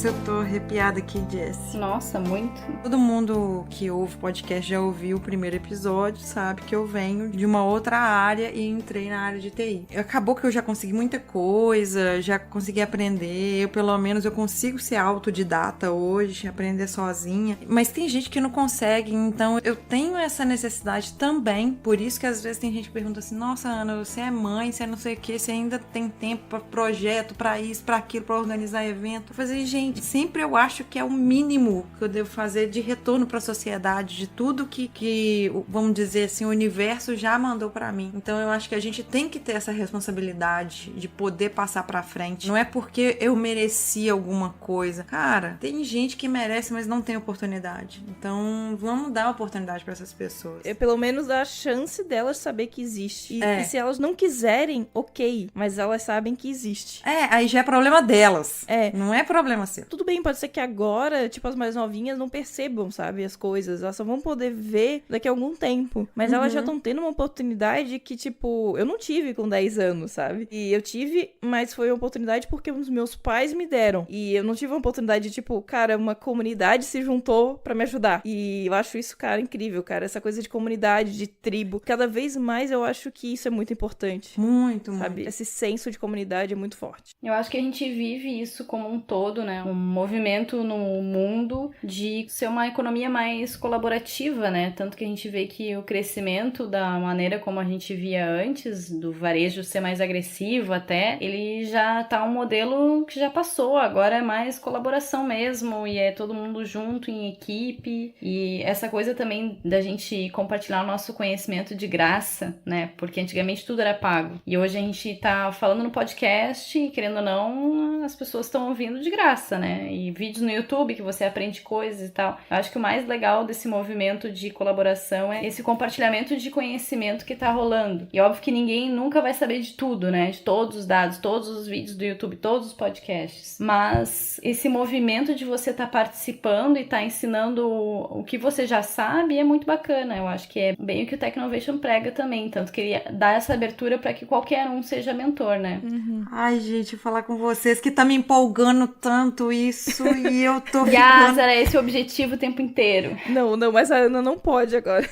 eu tô arrepiada aqui, Jessie. Nossa, muito. Todo mundo que ouve podcast já ouviu o primeiro episódio, sabe que eu venho de uma outra área e entrei na área de TI. Acabou que eu já consegui muita coisa, já consegui aprender, pelo menos eu consigo ser autodidata hoje, aprender sozinha. Mas tem gente que não consegue, então eu tenho essa necessidade também, por isso que às vezes tem gente que pergunta assim, nossa, Ana, você é mãe, você é não sei o que, você ainda tem tempo pra projeto, pra isso, pra aquilo, pra organizar evento. Eu falei, gente, sempre eu acho que é o mínimo que eu devo fazer de retorno pra sociedade, de tudo que vamos dizer assim, o universo já mandou pra mim. Então eu acho que a gente tem que ter essa responsabilidade de poder passar pra frente. Não é porque eu mereci alguma coisa. Cara, tem gente que merece, mas não tem oportunidade. Então vamos dar oportunidade pra essas pessoas. Pelo menos dar a chance delas saber que existe. E se elas não quiserem, ok. Mas elas sabem que existe. Aí já é problema delas. Não é problema seu. Tudo bem, pode ser que agora, tipo, as mais novinhas não percebam, sabe, as coisas. Elas só vão poder ver daqui a algum tempo. Mas elas já estão tendo uma oportunidade que, tipo, eu não tive com 10 anos, sabe? E eu tive, mas foi uma oportunidade porque os meus pais me deram. E eu não tive uma oportunidade de, tipo, cara, uma comunidade se juntou pra me ajudar. E eu acho isso, cara, incrível, cara. Essa coisa de comunidade, de tribo. Cada vez mais eu acho que isso é muito importante. Muito, sabe? muito. Esse senso de comunidade é muito forte. Eu acho que a gente vive isso como um todo, né? Um movimento no mundo de ser uma economia mais colaborativa, né? Tanto que a gente vê que o crescimento da maneira como a gente via antes, do varejo ser mais agressivo até, ele já tá um modelo que já passou. Agora é mais colaboração mesmo e é todo mundo junto em equipe. E essa coisa também da gente compartilhar o nosso conhecimento de graça, né? Porque antigamente tudo era pago. E hoje a gente tá falando no podcast e, querendo ou não, as pessoas estão ouvindo de graça, né? E vídeos no YouTube que você aprende coisas e tal. Eu acho que o mais legal desse movimento de colaboração é esse compartilhamento de conhecimento que tá rolando. E óbvio que ninguém nunca vai saber de tudo, né? De todos os dados, todos os vídeos do YouTube, todos os podcasts. Mas esse movimento de você tá participando e tá ensinando o que você já sabe é muito bacana. Eu acho que é bem o que o Technovation prega também. Tanto que ele dá essa abertura para que qualquer um seja mentor, né? Ai, gente, falar com vocês que tá me empolgando tanto isso e eu tô Yas, ficando... era esse o objetivo o tempo inteiro. Não, mas a Ana não pode agora.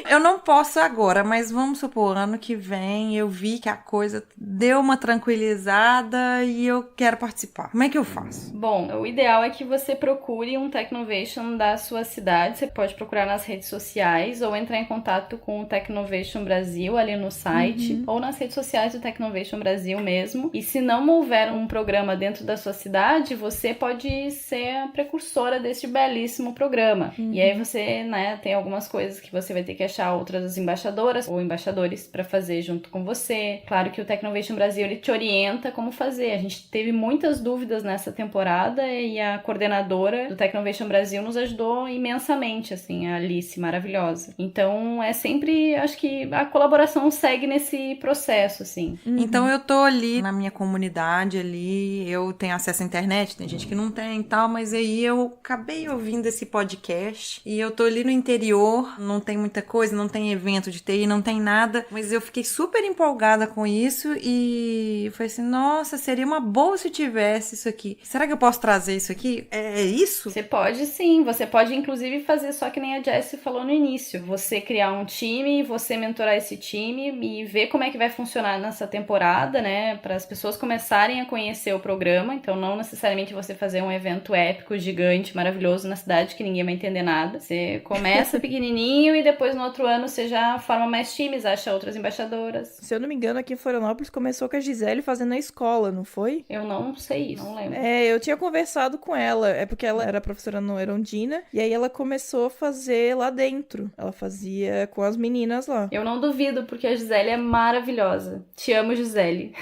Eu não posso agora, mas vamos supor, ano que vem eu vi que a coisa deu uma tranquilizada e eu quero participar. Como é que eu faço? Bom, o ideal é que você procure um Technovation da sua cidade. Você pode procurar nas redes sociais ou entrar em contato com o Technovation Brasil ali no site ou nas redes sociais do Technovation Brasil mesmo. E se não houver um programa dentro da sua cidade, você pode ser a precursora deste belíssimo programa. E aí você, né, tem algumas coisas que você vai ter que achar outras embaixadoras ou embaixadores para fazer junto com você. Claro que o Technovation Brasil, ele te orienta como fazer. A gente teve muitas dúvidas nessa temporada e a coordenadora do Technovation Brasil nos ajudou imensamente, assim, a Alice, maravilhosa. Então, é sempre, acho que a colaboração segue nesse processo, assim. Então eu tô ali na minha comunidade ali, eu tenho acesso à internet, tem gente que não tem e tal, mas aí eu acabei ouvindo esse podcast e eu tô ali no interior, não tem muita coisa, não tem evento de TI, não tem nada, mas eu fiquei super empolgada com isso e falei assim, nossa, seria uma boa se tivesse isso aqui. Será que eu posso trazer isso aqui? É isso? Você pode sim, você pode inclusive fazer só que nem a Jessie falou no início, você criar um time, você mentorar esse time e ver como é que vai funcionar nessa temporada, né, para as pessoas começarem a conhecer o programa. Então não necessariamente você fazer um evento épico, gigante, maravilhoso na cidade que ninguém vai entender nada. Você começa pequenininho e depois no outro ano você já forma mais times, acha outras embaixadoras. Se eu não me engano, aqui em Florianópolis começou com a Gisele fazendo na escola, não foi? Eu não sei isso, não lembro. Eu tinha conversado com ela, é porque ela era professora no Erondina, e aí ela começou a fazer lá dentro. Ela fazia com as meninas lá. Eu não duvido, porque a Gisele é maravilhosa. Te amo, Gisele.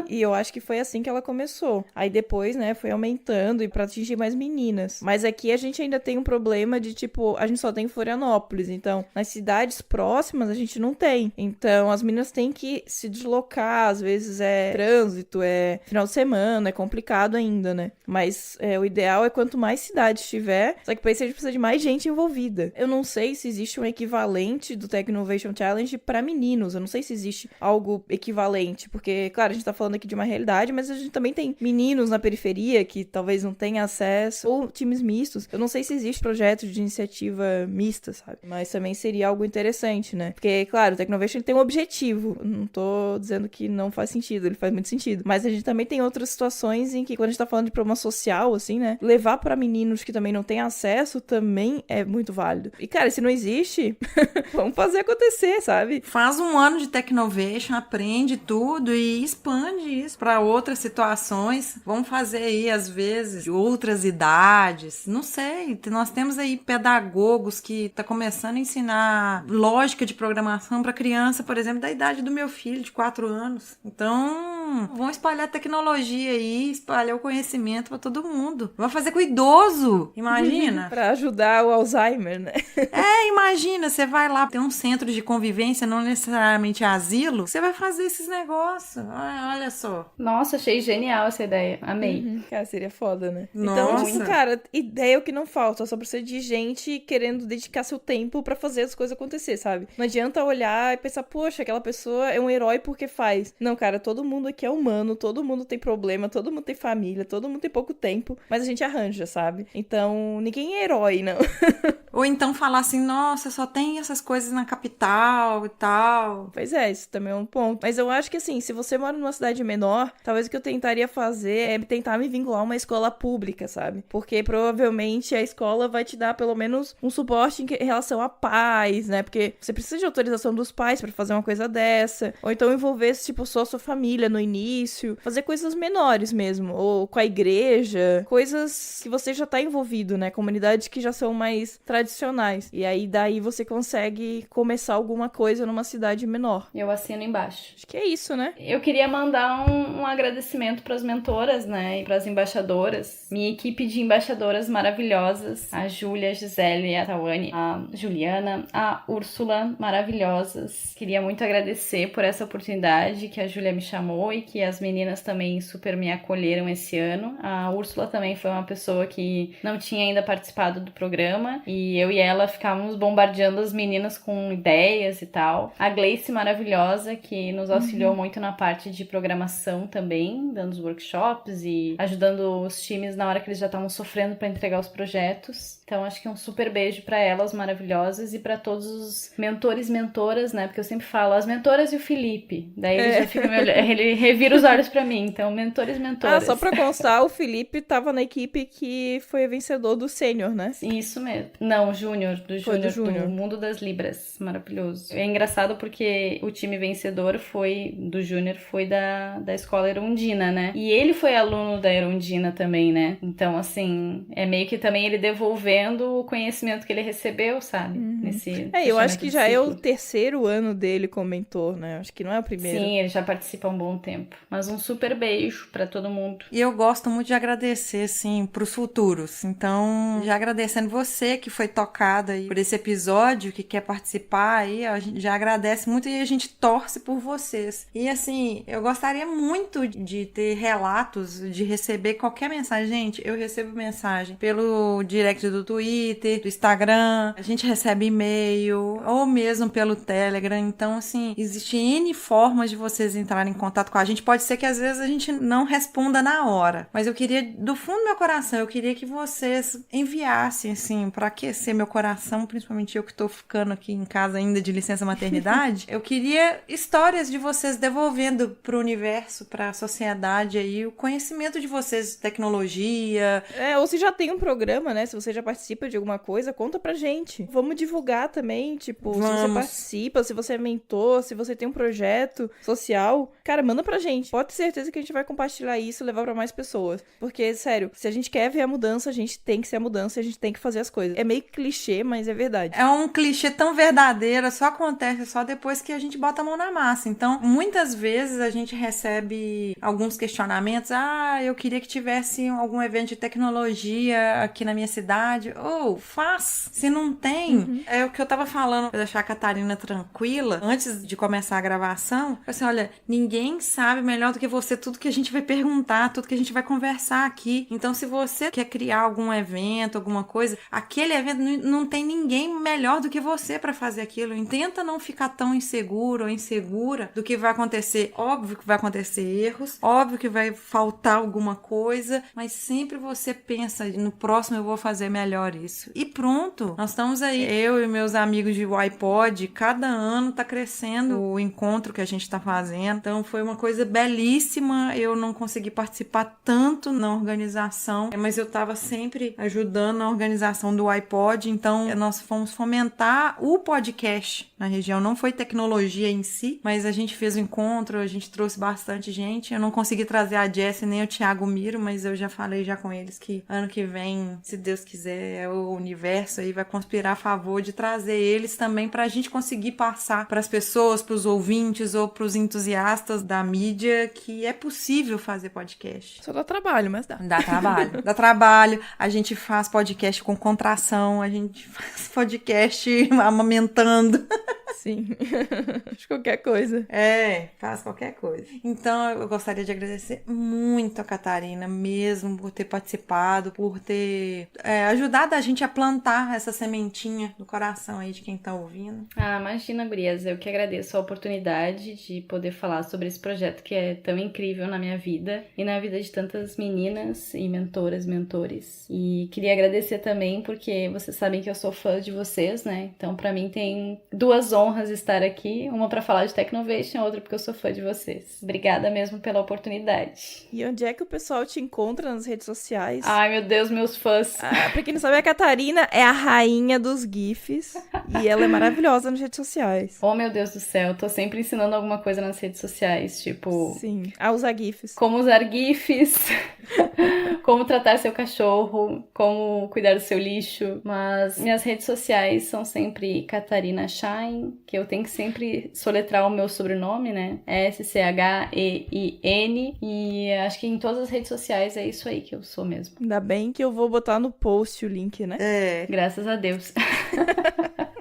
E eu acho que foi assim que ela começou. Aí depois, né, foi aumentando e pra atingir mais meninas. Mas aqui a gente ainda tem um problema de, tipo, a gente só tem Florianópolis. Então, nas cidades próximas a gente não tem. Então, as meninas têm que se deslocar. Às vezes é trânsito, é final de semana, é complicado ainda, né? Mas o ideal é quanto mais cidades tiver, só que pra isso a gente precisa de mais gente envolvida. Eu não sei se existe um equivalente do Technovation Challenge pra meninos. Eu não sei se existe algo equivalente, porque, claro, a gente tá falando aqui de uma realidade, mas a gente também tem meninos na periferia periferia, que talvez não tenha acesso, ou times mistos. Eu não sei se existe projeto de iniciativa mista, sabe? Mas também seria algo interessante, né? Porque, claro, o Technovation ele tem um objetivo. Não tô dizendo que não faz sentido, ele faz muito sentido. Mas a gente também tem outras situações em que, quando a gente tá falando de problema social, assim, né? Levar pra meninos que também não têm acesso também é muito válido. E, cara, se não existe, vamos fazer acontecer, sabe? Faz um ano de Technovation, aprende tudo e expande isso para outras situações. Vamos fazer aí, às vezes, de outras idades. Não sei, nós temos aí pedagogos que tá começando a ensinar lógica de programação para criança, por exemplo, da idade do meu filho, de 4 anos. Então, vamos espalhar tecnologia aí, espalhar o conhecimento para todo mundo. Vamos fazer com o idoso, imagina. Pra ajudar o Alzheimer, né? Imagina, você vai lá, tem um centro de convivência, não necessariamente asilo, você vai fazer esses negócios. Olha só. Nossa, achei genial essa ideia. Amei. Cara, seria foda, né? Nossa. Então, tipo, cara, ideia é o que não falta. Só precisa de gente querendo dedicar seu tempo pra fazer as coisas acontecer, sabe? Não adianta olhar e pensar, poxa, aquela pessoa é um herói porque faz. Não, cara, todo mundo aqui é humano, todo mundo tem problema, todo mundo tem família, todo mundo tem pouco tempo, mas a gente arranja, sabe? Então, ninguém é herói, não. Ou então falar assim, nossa, só tem essas coisas na capital e tal. Pois é, isso também é um ponto. Mas eu acho que, assim, se você mora numa cidade menor, talvez o que eu tentaria fazer é tentar me vincular a uma escola pública, sabe? Porque provavelmente a escola vai te dar pelo menos um suporte em relação a pais, né? Porque você precisa de autorização dos pais pra fazer uma coisa dessa. Ou então envolver, tipo, só a sua família no início. Fazer coisas menores mesmo. Ou com a igreja. Coisas que você já tá envolvido, né? Comunidades que já são mais tradicionais. E aí, daí você consegue começar alguma coisa numa cidade menor. Eu assino embaixo. Acho que é isso, né? Eu queria mandar um agradecimento para as mentoras, né, e para as embaixadoras. Minha equipe de embaixadoras maravilhosas, a Júlia, a Gisele, a Tawane, a Juliana, a Úrsula, maravilhosas. Queria muito agradecer por essa oportunidade que a Júlia me chamou e que as meninas também super me acolheram esse ano. A Úrsula também foi uma pessoa que não tinha ainda participado do programa e eu e ela ficávamos bombardeando as meninas com ideias e tal. A Gleice, maravilhosa, que nos auxiliou muito na parte de programação também, dando os workshops e ajudando os times na hora que eles já estavam sofrendo para entregar os projetos. Então acho que um super beijo para elas maravilhosas e para todos os mentores e mentoras, né? Porque eu sempre falo as mentoras e o Felipe. Daí ele já fica me olhando, ele revira os olhos para mim. Então mentores e mentoras. Só pra constar, o Felipe tava na equipe que foi vencedor do Sênior, né? Isso mesmo. Não, Júnior, do Júnior, do Mundo das Libras. Maravilhoso. É engraçado porque o time vencedor do Júnior foi da escola Erundina, né? E ele foi aluno da Erundina também, né? Então, assim, é meio que também ele devolvendo o conhecimento que ele recebeu, sabe? Nesse eu acho que já é o terceiro ano dele como mentor, né? Acho que não é o primeiro. Sim, ele já participa há um bom tempo. Mas um super beijo pra todo mundo. E eu gosto muito de agradecer, assim, pros futuros. Então, já agradecendo você que foi tocada aí por esse episódio, que quer participar aí, a gente já agradece muito e a gente torce por vocês. E, assim, eu gostaria muito de ter relatos, de receber qualquer mensagem. Gente, eu recebo mensagem pelo direct do Twitter, do Instagram, a gente recebe e-mail, ou mesmo pelo Telegram. Então, assim, existem N formas de vocês entrarem em contato com a gente. Pode ser que às vezes a gente não responda na hora, mas eu queria, do fundo do meu coração, eu queria que vocês enviassem, assim, pra aquecer meu coração, principalmente eu que tô ficando aqui em casa ainda de licença maternidade. Eu queria histórias de vocês devolvendo pro universo, pra sociedade aí, o conhecimento de vocês de tecnologia. Ou se já tem um programa, né? Se você já participa de alguma coisa, conta pra gente. Vamos divulgar também, tipo, se você participa, se você é mentor, se você tem um projeto social, cara, manda pra gente. Pode ter certeza que a gente vai compartilhar isso e levar pra mais pessoas. Porque, sério, se a gente quer ver a mudança, a gente tem que ser a mudança e a gente tem que fazer as coisas. É meio clichê, mas é verdade. É um clichê tão verdadeiro, só acontece só depois que a gente bota a mão na massa. Então, muitas vezes a gente recebe alguns questionamentos. Eu queria que tivesse algum evento de tecnologia aqui na minha cidade. Faz. Se não tem, É o que eu tava falando, pra deixar a Catarina tranquila, antes de começar a gravação. Assim, olha, ninguém sabe melhor do que você tudo que a gente vai perguntar, tudo que a gente vai conversar aqui. Então, se você quer criar algum evento, alguma coisa, aquele evento não tem ninguém melhor do que você pra fazer aquilo. E tenta não ficar tão inseguro ou insegura do que vai acontecer. Óbvio que vai acontecer erros, óbvio que vai faltar alguma coisa, mas sempre você pensa, no próximo eu vou fazer melhor isso. E pronto, nós estamos aí, eu e meus amigos de iPod, cada ano tá crescendo o encontro que a gente tá fazendo, então foi uma coisa belíssima. Eu não consegui participar tanto na organização, mas eu tava sempre ajudando na organização do iPod, então nós fomos fomentar o podcast na região, não foi tecnologia em si, mas a gente fez o encontro, a gente trouxe bastante gente. Eu não consegui trazer a Jessie nem o Thiago Miro, mas eu já falei já com eles que ano que vem, se Deus quiser, o universo aí vai conspirar a favor de trazer eles também pra gente conseguir passar pras pessoas, pros ouvintes ou pros entusiastas da mídia que é possível fazer podcast. Só dá trabalho, mas dá. Dá trabalho. Dá trabalho. A gente faz podcast com contração, a gente faz podcast amamentando. Sim. De qualquer coisa. Faz qualquer coisa. Então, eu gostaria de agradecer muito a Catarina, mesmo, por ter participado, por ter ajudado a gente a plantar essa sementinha no coração aí de quem tá ouvindo. Ah, imagina, gurias, eu que agradeço a oportunidade de poder falar sobre esse projeto que é tão incrível na minha vida e na vida de tantas meninas e mentoras, mentores. E queria agradecer também porque vocês sabem que eu sou fã de vocês, né? Então, pra mim tem duas honras estar aqui, uma pra falar de Technovation, outra porque eu sou fã de vocês. Obrigada mesmo pela oportunidade. E onde é que o pessoal te encontra nas redes sociais? Ai, meu Deus, meus fãs. Pra quem não sabe, a Catarina é a rainha dos GIFs e ela é maravilhosa nas redes sociais. Oh, meu Deus do céu, tô sempre ensinando alguma coisa nas redes sociais, tipo... Sim, a usar GIFs. Como usar GIFs, como tratar seu cachorro, como cuidar do seu lixo. Mas minhas redes sociais são sempre Catarina Shine, que eu tenho que sempre soletrar o meu sobrenome, né? S-C-H-E-I-N. E acho que em todas as redes sociais é isso aí que eu sou mesmo. Ainda bem que eu vou botar no post o link, né? Graças a Deus.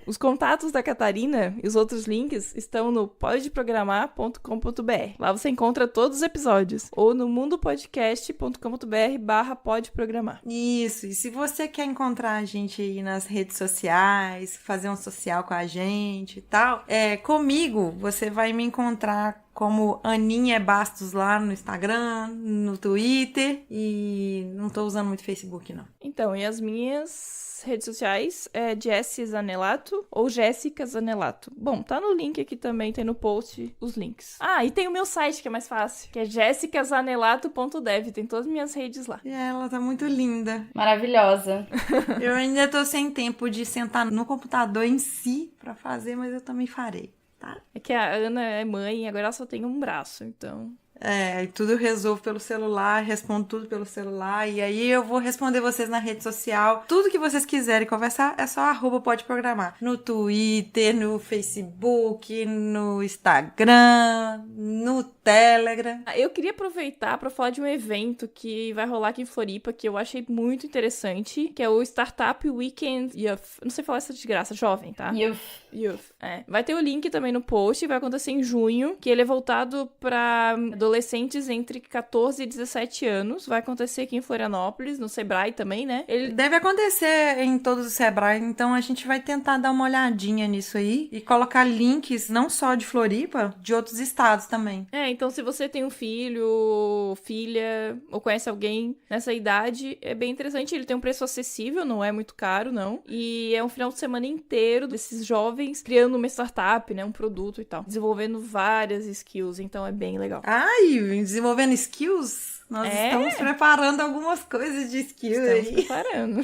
Os contatos da Catarina e os outros links estão no podeprogramar.com.br. Lá você encontra todos os episódios. Ou no mundopodcast.com.br/podeprogramar. Isso, e se você quer encontrar a gente aí nas redes sociais, fazer um social com a gente e tal, comigo você vai me encontrar como Aninha Bastos lá no Instagram, no Twitter, e não tô usando muito Facebook, não. Então, e as minhas redes sociais é Jessie Zanelato ou Jéssica Zanelato. Bom, tá no link aqui também, tem no post os links. Ah, e tem o meu site que é mais fácil, que é jessicazanelato.dev, tem todas as minhas redes lá. E ela tá muito linda. Maravilhosa. Eu ainda tô sem tempo de sentar no computador em si pra fazer, mas eu também farei, tá? É que a Ana é mãe e agora ela só tem um braço, então... E tudo eu resolvo pelo celular, respondo tudo pelo celular, e aí eu vou responder vocês na rede social. Tudo que vocês quiserem conversar é só @podeprogramar. No Twitter, no Facebook, no Instagram, no Telegram. Eu queria aproveitar para falar de um evento que vai rolar aqui em Floripa, que eu achei muito interessante, que é o Startup Weekend Youth. Não sei falar essa desgraça, jovem, tá? Youth. Vai ter o link também no post, vai acontecer em junho, que ele é voltado para adolescentes entre 14 e 17 anos. Vai acontecer aqui em Florianópolis, no Sebrae também, né? Ele deve acontecer em todos os Sebrae, então a gente vai tentar dar uma olhadinha nisso aí e colocar links não só de Floripa, de outros estados também. Então se você tem um filho, filha, ou conhece alguém nessa idade, é bem interessante. Ele tem um preço acessível, não é muito caro, não. E é um final de semana inteiro desses jovens criando uma startup, né? Um produto e tal. Desenvolvendo várias skills, então é bem legal. Desenvolvendo skills? Nós estamos preparando algumas coisas de skills aí. Estamos preparando.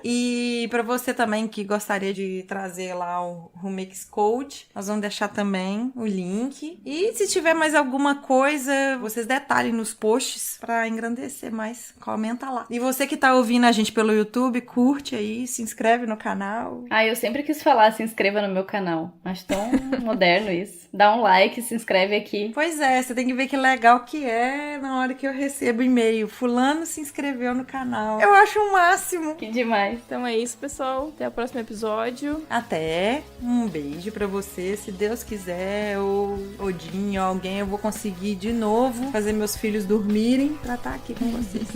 E para você também que gostaria de trazer lá o Rumix Coach, nós vamos deixar também o link. E se tiver mais alguma coisa, vocês detalhem nos posts para engrandecer mais. Comenta lá. E você que tá ouvindo a gente pelo YouTube, curte aí, se inscreve no canal. Eu sempre quis falar, se inscreva no meu canal. Acho tão moderno isso. Dá um like, se inscreve aqui. Pois é, você tem que ver que legal que é na hora que eu recebo e-mail. Fulano se inscreveu no canal. Eu acho o máximo. Que demais. mais. Então é isso, pessoal. Até o próximo episódio. Até. Um beijo pra você. Se Deus quiser, ou Odin, ou alguém, eu vou conseguir de novo fazer meus filhos dormirem pra estar aqui com vocês.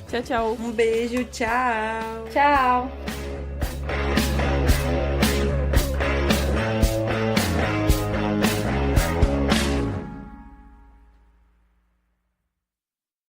Tchau, tchau. Um beijo, tchau. Tchau!